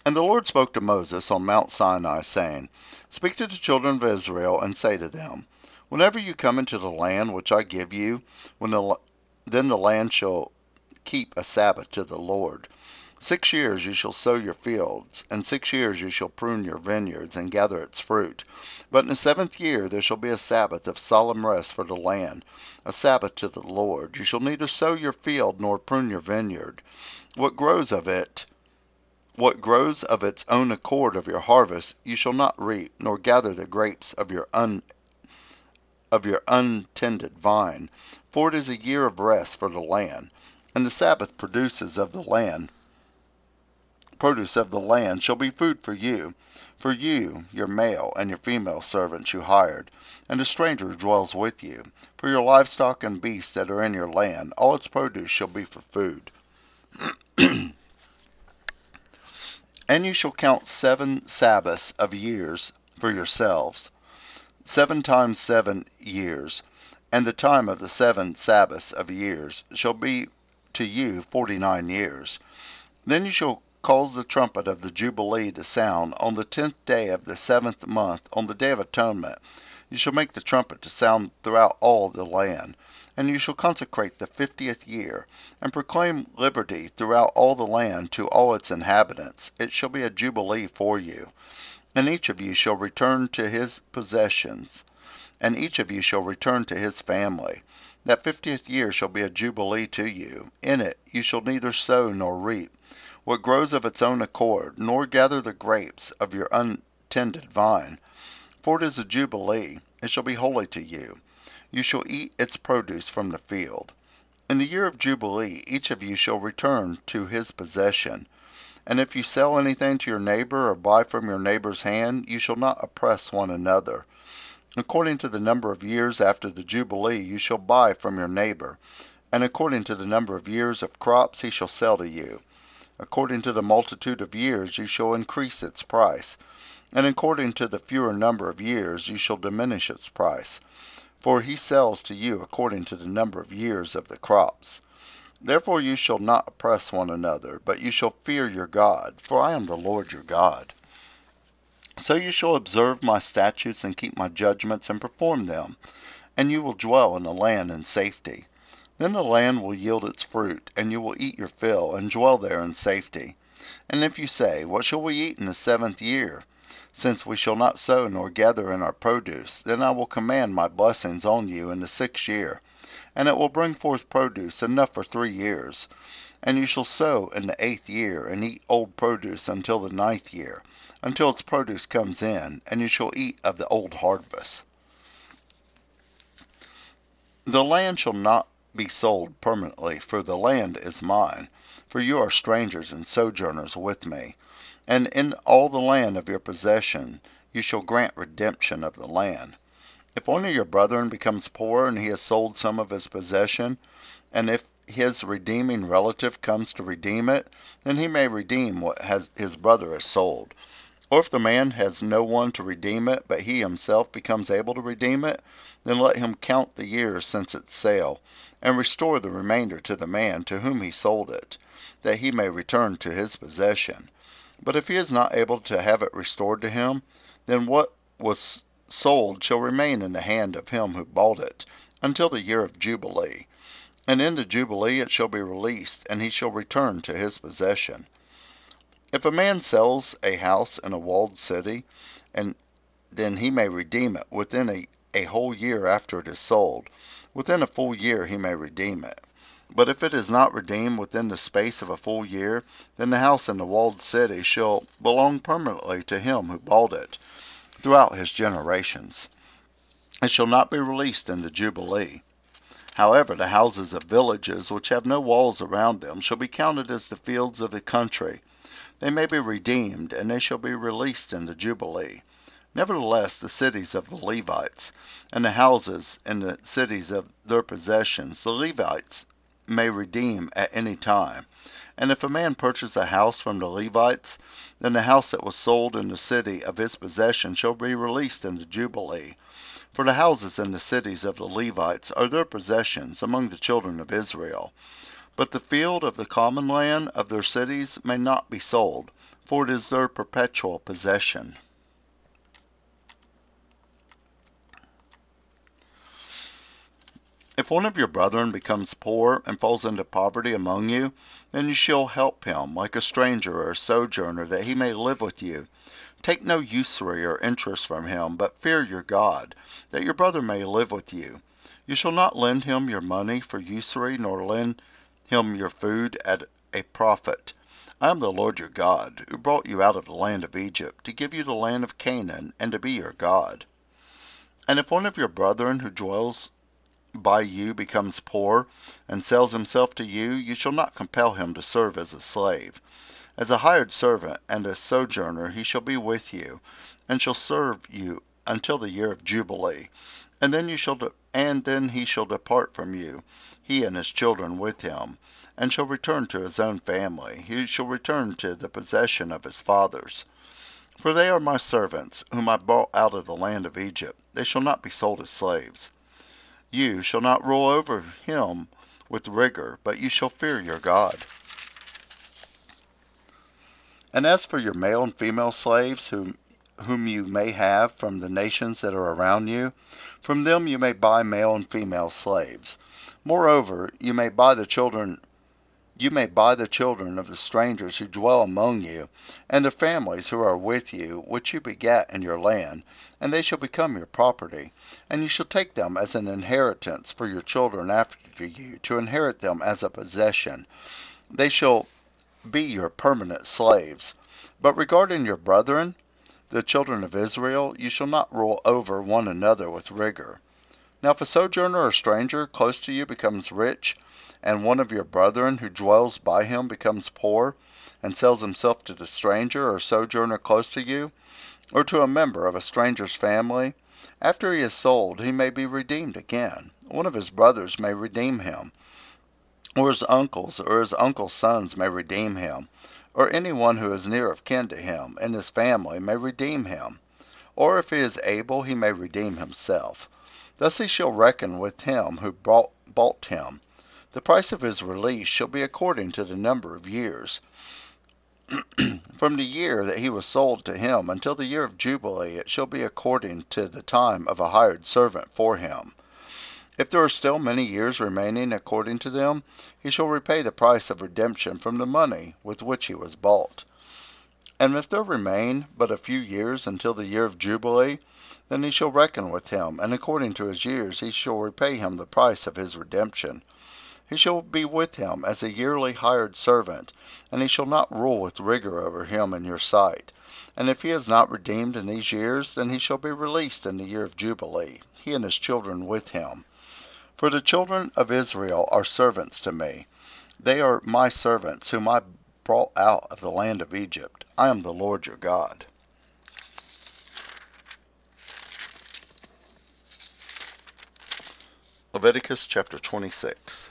And the Lord spoke to Moses on Mount Sinai, saying, Speak to the children of Israel, and say to them, Whenever you come into the land which I give you, then the land shall keep a Sabbath to the Lord. 6 years you shall sow your fields, and 6 years you shall prune your vineyards, and gather its fruit. But in the 7th year there shall be a Sabbath of solemn rest for the land, a Sabbath to the Lord. You shall neither sow your field nor prune your vineyard. What grows of its own accord of your harvest you shall not reap, nor gather the grapes of your untended vine. For it is a year of rest for the land, and the Sabbath produce of the land shall be food for you, your male and your female servants you hired, and the stranger who dwells with you. For your livestock and beasts that are in your land, all its produce shall be for food. And you shall count 7 Sabbaths of years for yourselves, 7 times 7 years, and the time of the 7 Sabbaths of years shall be to you 49 years. Then you shall cause the trumpet of the Jubilee to sound on the 10th day of the 7th month, on the Day of Atonement. You shall make the trumpet to sound throughout all the land. And you shall consecrate the 50th year, and proclaim liberty throughout all the land to all its inhabitants. It shall be a jubilee for you. And each of you shall return to his possessions, and each of you shall return to his family. That 50th year shall be a jubilee to you. In it you shall neither sow nor reap what grows of its own accord, nor gather the grapes of your untended vine. For it is a jubilee, it shall be holy to you. You shall eat its produce from the field. In the year of jubilee each of you shall return to his possession. And if you sell anything to your neighbor, or buy from your neighbor's hand, you shall not oppress one another. According to the number of years after the Jubilee you shall buy from your neighbor, and according to the number of years of crops he shall sell to you. According to the multitude of years you shall increase its price, and according to the fewer number of years you shall diminish its price. For he sells to you according to the number of years of the crops. Therefore you shall not oppress one another, but you shall fear your God, for I am the Lord your God. So you shall observe my statutes and keep my judgments and perform them, and you will dwell in the land in safety. Then the land will yield its fruit, and you will eat your fill, and dwell there in safety. And if you say, What shall we eat in the 7th year? Since we shall not sow nor gather in our produce, then I will command my blessings on you in the 6th year, and it will bring forth produce enough for 3 years. And you shall sow in the 8th year, and eat old produce until the 9th year, until its produce comes in, and you shall eat of the old harvest. The land shall not be sold permanently, for the land is mine, for you are strangers and sojourners with me. And in all the land of your possession you shall grant redemption of the land. If one of your brethren becomes poor and he has sold some of his possession, and if his redeeming relative comes to redeem it, then he may redeem what his brother has sold. Or if the man has no one to redeem it, but he himself becomes able to redeem it, then let him count the years since its sale, and restore the remainder to the man to whom he sold it, that he may return to his possession. But if he is not able to have it restored to him, then what was sold shall remain in the hand of him who bought it, until the year of Jubilee. And in the Jubilee it shall be released, and he shall return to his possession. If a man sells a house in a walled city, and then he may redeem it within a whole year after it is sold. Within a full year he may redeem it. But if it is not redeemed within the space of a full year, then the house in the walled city shall belong permanently to him who bought it, throughout his generations. It shall not be released in the Jubilee. However, the houses of villages which have no walls around them shall be counted as the fields of the country. They may be redeemed, and they shall be released in the Jubilee. Nevertheless, the cities of the Levites, and the houses in the cities of their possessions, the Levites may redeem at any time. And if a man purchase a house from the Levites, then the house that was sold in the city of his possession shall be released in the Jubilee. For the houses in the cities of the Levites are their possessions among the children of Israel. But the field of the common land of their cities may not be sold, for it is their perpetual possession. If one of your brethren becomes poor and falls into poverty among you, then you shall help him, like a stranger or a sojourner, that he may live with you. Take no usury or interest from him, but fear your God, that your brother may live with you. You shall not lend him your money for usury, nor lend him your food at a profit. I am the Lord your God, who brought you out of the land of Egypt, to give you the land of Canaan, and to be your God. And if one of your brethren who dwells by you becomes poor, and sells himself to you, you shall not compel him to serve as a slave. As a hired servant and a sojourner he shall be with you, and shall serve you until the year of Jubilee. And then he shall depart from you, he and his children with him, and shall return to his own family. He shall return to the possession of his fathers. For they are my servants, whom I brought out of the land of Egypt. They shall not be sold as slaves. You shall not rule over him with rigor, but you shall fear your God. And as for your male and female slaves, whom you may have from the nations that are around you, from them you may buy male and female slaves. Moreover, you may buy the children of the strangers who dwell among you, and the families who are with you, which you begat in your land, and they shall become your property. And you shall take them as an inheritance for your children after you, to inherit them as a possession. They shall be your permanent slaves. But regarding your brethren, the children of Israel, you shall not rule over one another with rigor. Now if a sojourner or stranger close to you becomes rich, and one of your brethren who dwells by him becomes poor, and sells himself to the stranger or sojourner close to you, or to a member of a stranger's family, After he is sold, he may be redeemed again. One of his brothers may redeem him, or his uncles or his uncles' sons may redeem him, or anyone who is near of kin to him and his family may redeem him. Or if he is able, he may redeem himself. Thus he shall reckon with him who bought him. The price of his release shall be according to the number of years. From the year that he was sold to him until the year of Jubilee, it shall be according to the time of a hired servant for him. If there are still many years remaining according to them, he shall repay the price of redemption from the money with which he was bought. And if there remain but a few years until the year of Jubilee, then he shall reckon with him, and according to his years he shall repay him the price of his redemption. He shall be with him as a yearly hired servant, and he shall not rule with rigor over him in your sight. And if he is not redeemed in these years, then he shall be released in the year of Jubilee, he and his children with him. For the children of Israel are servants to me. They are my servants, whom I brought out of the land of Egypt. I am the Lord your God. Leviticus chapter 26.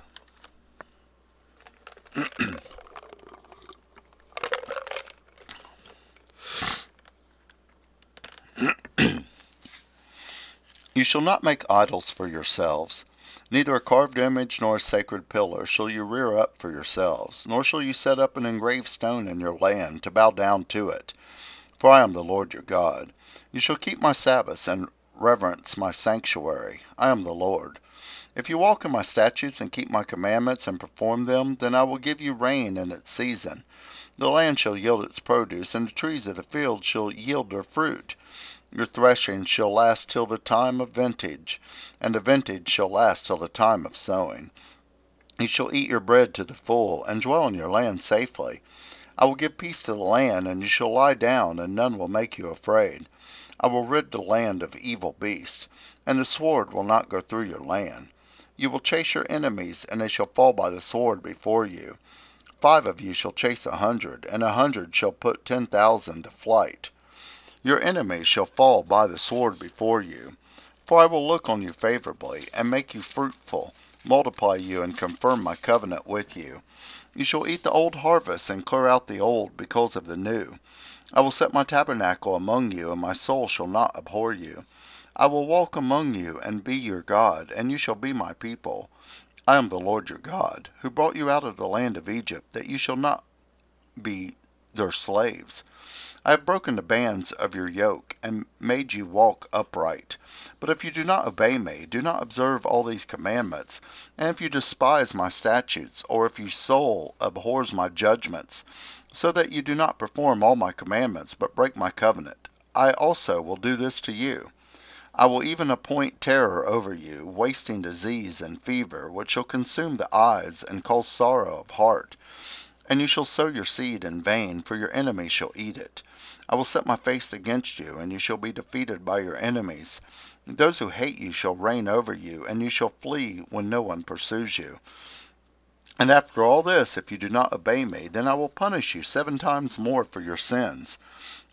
You shall not make idols for yourselves. Neither a carved image nor a sacred pillar shall you rear up for yourselves, nor shall you set up an engraved stone in your land to bow down to it. For I am the Lord your God. You shall keep my Sabbaths and reverence my sanctuary. I am the Lord. If you walk in my statutes and keep my commandments and perform them, then I will give you rain in its season. The land shall yield its produce, and the trees of the field shall yield their fruit. Your threshing shall last till the time of vintage, and the vintage shall last till the time of sowing. You shall eat your bread to the full, and dwell in your land safely. I will give peace to the land, and you shall lie down, and none will make you afraid. I will rid the land of evil beasts, and the sword will not go through your land. You will chase your enemies, and they shall fall by the sword before you. 5 of you shall chase 100, and 100 shall put 10,000 to flight. Your enemies shall fall by the sword before you. For I will look on you favorably, and make you fruitful, multiply you, and confirm my covenant with you. You shall eat the old harvest, and clear out the old because of the new. I will set my tabernacle among you, and my soul shall not abhor you. I will walk among you, and be your God, and you shall be my people. I am the Lord your God, who brought you out of the land of Egypt, that you shall not be their slaves. I have broken the bands of your yoke, and made you walk upright. But if you do not obey me, do not observe all these commandments, and if you despise my statutes, or if your soul abhors my judgments, so that you do not perform all my commandments, but break my covenant, I also will do this to you. I will even appoint terror over you, wasting disease and fever, which shall consume the eyes and cause sorrow of heart. And you shall sow your seed in vain, for your enemies shall eat it. I will set my face against you, and you shall be defeated by your enemies. Those who hate you shall reign over you, and you shall flee when no one pursues you. And after all this, if you do not obey me, then I will punish you 7 times more for your sins.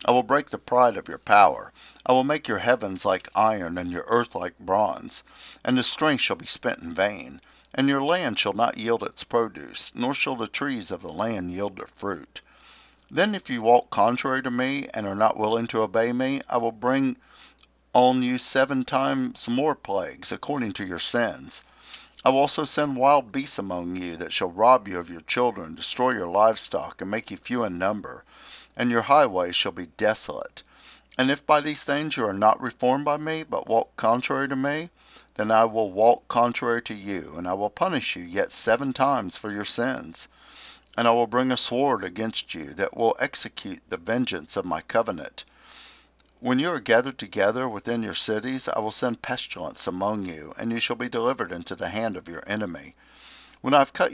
I will break the pride of your power. I will make your heavens like iron, and your earth like bronze. And the strength shall be spent in vain. And your land shall not yield its produce, nor shall the trees of the land yield their fruit. Then if you walk contrary to me, and are not willing to obey me, I will bring on you 7 times more plagues, according to your sins. I will also send wild beasts among you, that shall rob you of your children, destroy your livestock, and make you few in number. And your highways shall be desolate. And if by these things you are not reformed by me, but walk contrary to me, then I will walk contrary to you, and I will punish you yet 7 times for your sins. And I will bring a sword against you, that will execute the vengeance of my covenant. When you are gathered together within your cities, I will send pestilence among you, and you shall be delivered into the hand of your enemy. When I have cut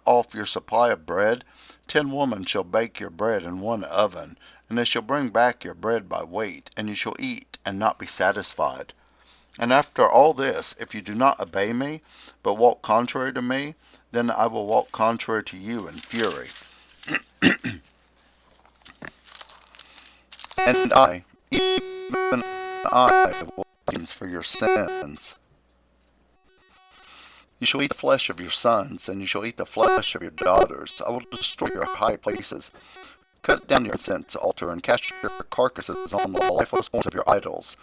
off your supply of bread, 10 women shall bake your bread in one oven, and they shall bring back your bread by weight, and you shall eat and not be satisfied. And after all this, if you do not obey me, but walk contrary to me, then I will walk contrary to you in fury. And I, even I will pay for your sins. You shall eat the flesh of your sons, and you shall eat the flesh of your daughters. I will destroy your high places, cut down your incense altar, and cast your carcasses on the lifeless forms of your idols,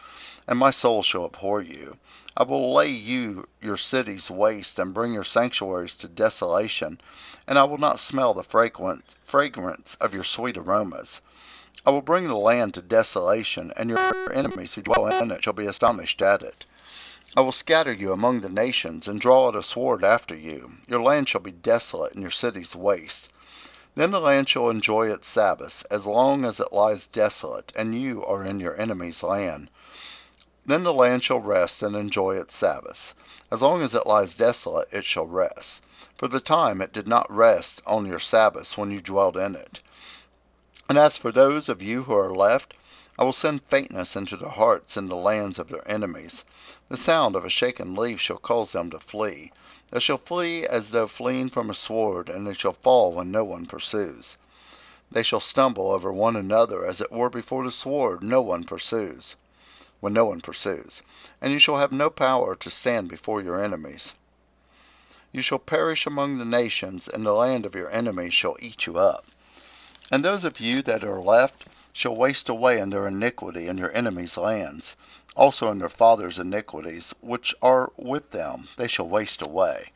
and my soul shall abhor you. I will lay your cities waste, and bring your sanctuaries to desolation, and I will not smell the fragrance of your sweet aromas. I will bring the land to desolation, and your enemies who dwell in it shall be astonished at it. I will scatter you among the nations, and draw out a sword after you. Your land shall be desolate, and your cities waste. Then the land shall enjoy its Sabbaths, as long as it lies desolate, and you are in your enemy's land. Then the land shall rest and enjoy its Sabbaths. As long as it lies desolate, it shall rest. For the time it did not rest on your Sabbaths when you dwelled in it. And as for those of you who are left, I will send faintness into their hearts in the lands of their enemies. The sound of a shaken leaf shall cause them to flee. They shall flee as though fleeing from a sword, and they shall fall when no one pursues. They shall stumble over one another, as it were before the sword, when no one pursues. And you shall have no power to stand before your enemies. You shall perish among the nations, and the land of your enemies shall eat you up. And those of you that are left shall waste away in their iniquity in your enemies' lands, also in their fathers' iniquities, which are with them, they shall waste away.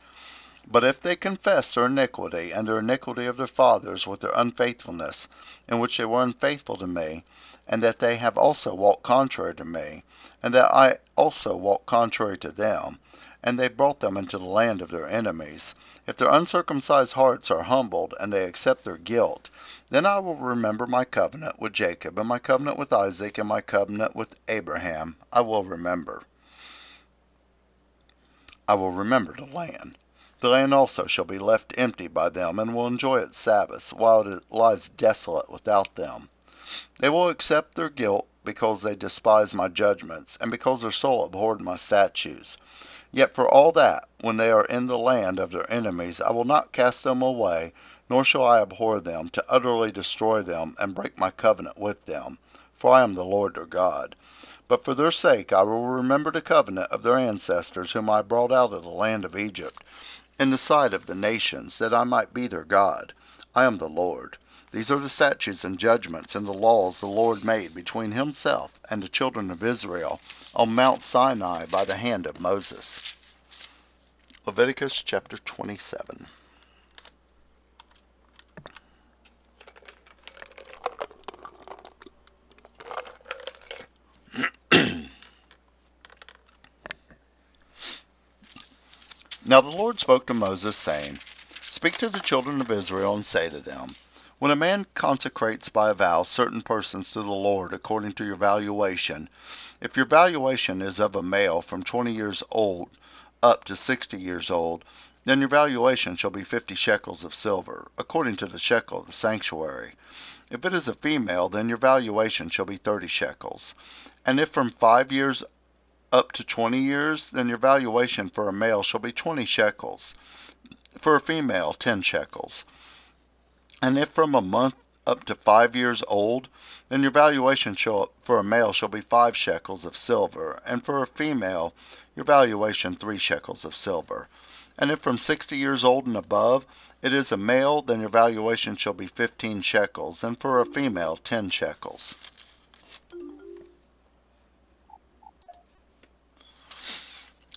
But if they confess their iniquity and their iniquity of their fathers with their unfaithfulness, in which they were unfaithful to me, and that they have also walked contrary to me, and that I also walked contrary to them, and they brought them into the land of their enemies, if their uncircumcised hearts are humbled, and they accept their guilt, then I will remember my covenant with Jacob, and my covenant with Isaac, and my covenant with Abraham. I will remember the land. The land also shall be left empty by them, and will enjoy its Sabbaths, while it lies desolate without them. They will accept their guilt, because they despise my judgments, and because their soul abhorred my statutes. Yet for all that, when they are in the land of their enemies, I will not cast them away, nor shall I abhor them, to utterly destroy them, and break my covenant with them. For I am the Lord their God. But for their sake I will remember the covenant of their ancestors, whom I brought out of the land of Egypt, in the sight of the nations, that I might be their God. I am the Lord. These are the statutes and judgments and the laws the Lord made between himself and the children of Israel on Mount Sinai by the hand of Moses. Leviticus chapter 27. Now the Lord spoke to Moses, saying, Speak to the children of Israel, and say to them, When a man consecrates by a vow certain persons to the Lord according to your valuation, if your valuation is of a male from 20 years old up to 60 years old, then your valuation shall be 50 shekels of silver, according to the shekel of the sanctuary. If it is a female, then your valuation shall be 30 shekels. And if from 5 years up to 20 years, then your valuation for a male shall be 20 shekels. For a female, 10 shekels. And if from a month up to 5 years old, then your valuation for a male shall be 5 shekels of silver, and for a female, your valuation 3 shekels of silver. And if from 60 years old and above it is a male, then your valuation shall be 15 shekels, and for a female 10 shekels.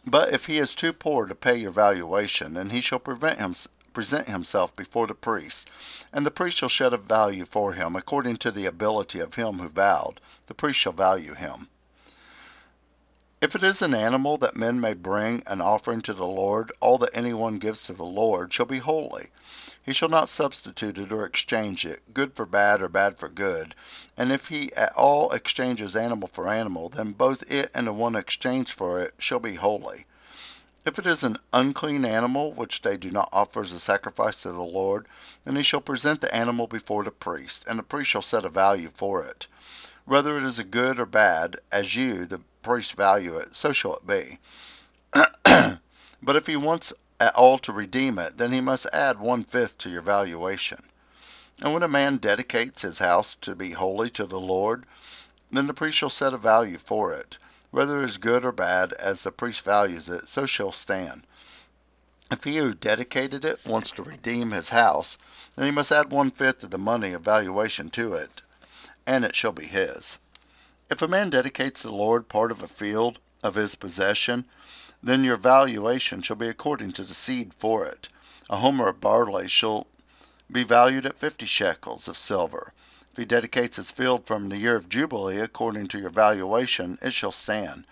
But if he is too poor to pay your valuation, then he shall present himself before the priest, and the priest shall set a value for him according to the ability of him who vowed. The priest shall value him. If it is an animal that men may bring an offering to the Lord, all that anyone gives to the Lord shall be holy. He shall not substitute it or exchange it, good for bad or bad for good. And if he at all exchanges animal for animal, then both it and the one exchanged for it shall be holy. If it is an unclean animal, which they do not offer as a sacrifice to the Lord, then he shall present the animal before the priest, and the priest shall set a value for it. Whether it is a good or bad, as you, the priest, value it, so shall it be. But if he wants at all to redeem it, then he must add 1/5 to your valuation. And when a man dedicates his house to be holy to the Lord, then the priest shall set a value for it. whether it is good or bad, as the priest values it, so shall stand. If he who dedicated it wants to redeem his house, then he must add 1/5 of the money of valuation to it, and it shall be his. If a man dedicates to the Lord part of a field of his possession, then your valuation shall be according to the seed for it. A homer of barley shall be valued at 50 shekels of silver. If he dedicates his field from the year of Jubilee according to your valuation, it shall stand.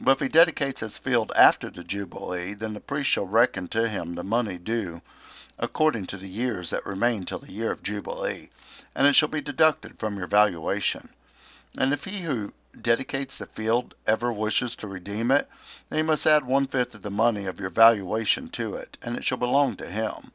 But if he dedicates his field after the Jubilee, then the priest shall reckon to him the money due according to the years that remain till the year of Jubilee, and it shall be deducted from your valuation. And if he who dedicates the field ever wishes to redeem it, then he must add 1/5 of the money of your valuation to it, and it shall belong to him.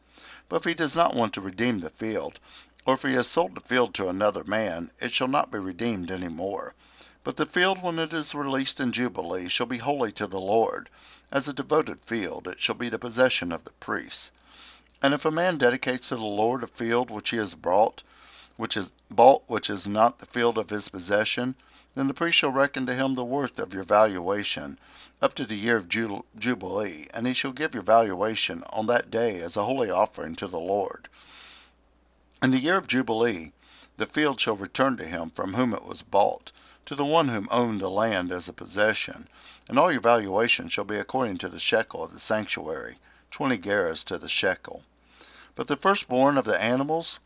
But if he does not want to redeem the field, or if he has sold the field to another man, it shall not be redeemed any more. But the field, when it is released in Jubilee, shall be holy to the Lord. As a devoted field, it shall be the possession of the priests. And if a man dedicates to the Lord a field which he has bought, which is not the field of his possession, then the priest shall reckon to him the worth of your valuation up to the year of Jubilee, and he shall give your valuation on that day as a holy offering to the Lord. In the year of Jubilee, the field shall return to him from whom it was bought, to the one whom owned the land as a possession, and all your valuation shall be according to the shekel of the sanctuary, 20 gerahs to the shekel. But the firstborn of the animals,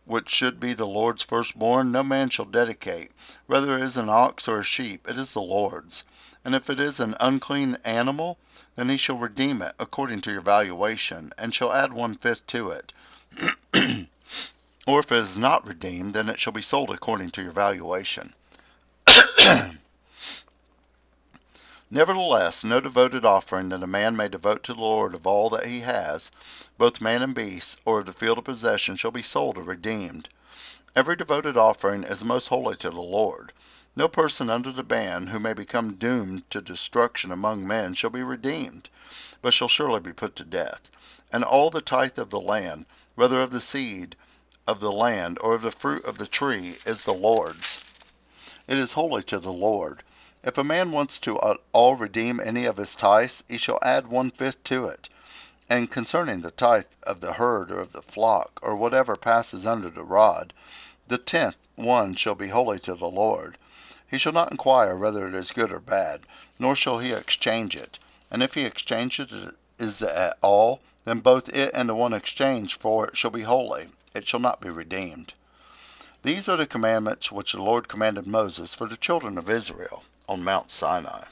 which should be the Lord's firstborn, no man shall dedicate. Whether it is an ox or a sheep, it is the Lord's. And if it is an unclean animal, then he shall redeem it according to your valuation, and shall add 1/5 to it. Or if it is not redeemed, then it shall be sold according to your valuation. Nevertheless, no devoted offering that a man may devote to the Lord of all that he has, both man and beast, or of the field of possession, shall be sold or redeemed. Every devoted offering is most holy to the Lord. No person under the ban who may become doomed to destruction among men shall be redeemed, but shall surely be put to death. And all the tithe of the land, whether of the seed of the land or of the fruit of the tree, is the Lord's. It is holy to the Lord. If a man wants to all redeem any of his tithes, he shall add 1/5 to it. And concerning the tithe of the herd or of the flock, or whatever passes under the rod, the 10th one shall be holy to the Lord. He shall not inquire whether it is good or bad, nor shall he exchange it. And if he exchanges it at all, then both it and the one exchanged for it shall be holy. It shall not be redeemed. These are the commandments which the Lord commanded Moses for the children of Israel on Mount Sinai.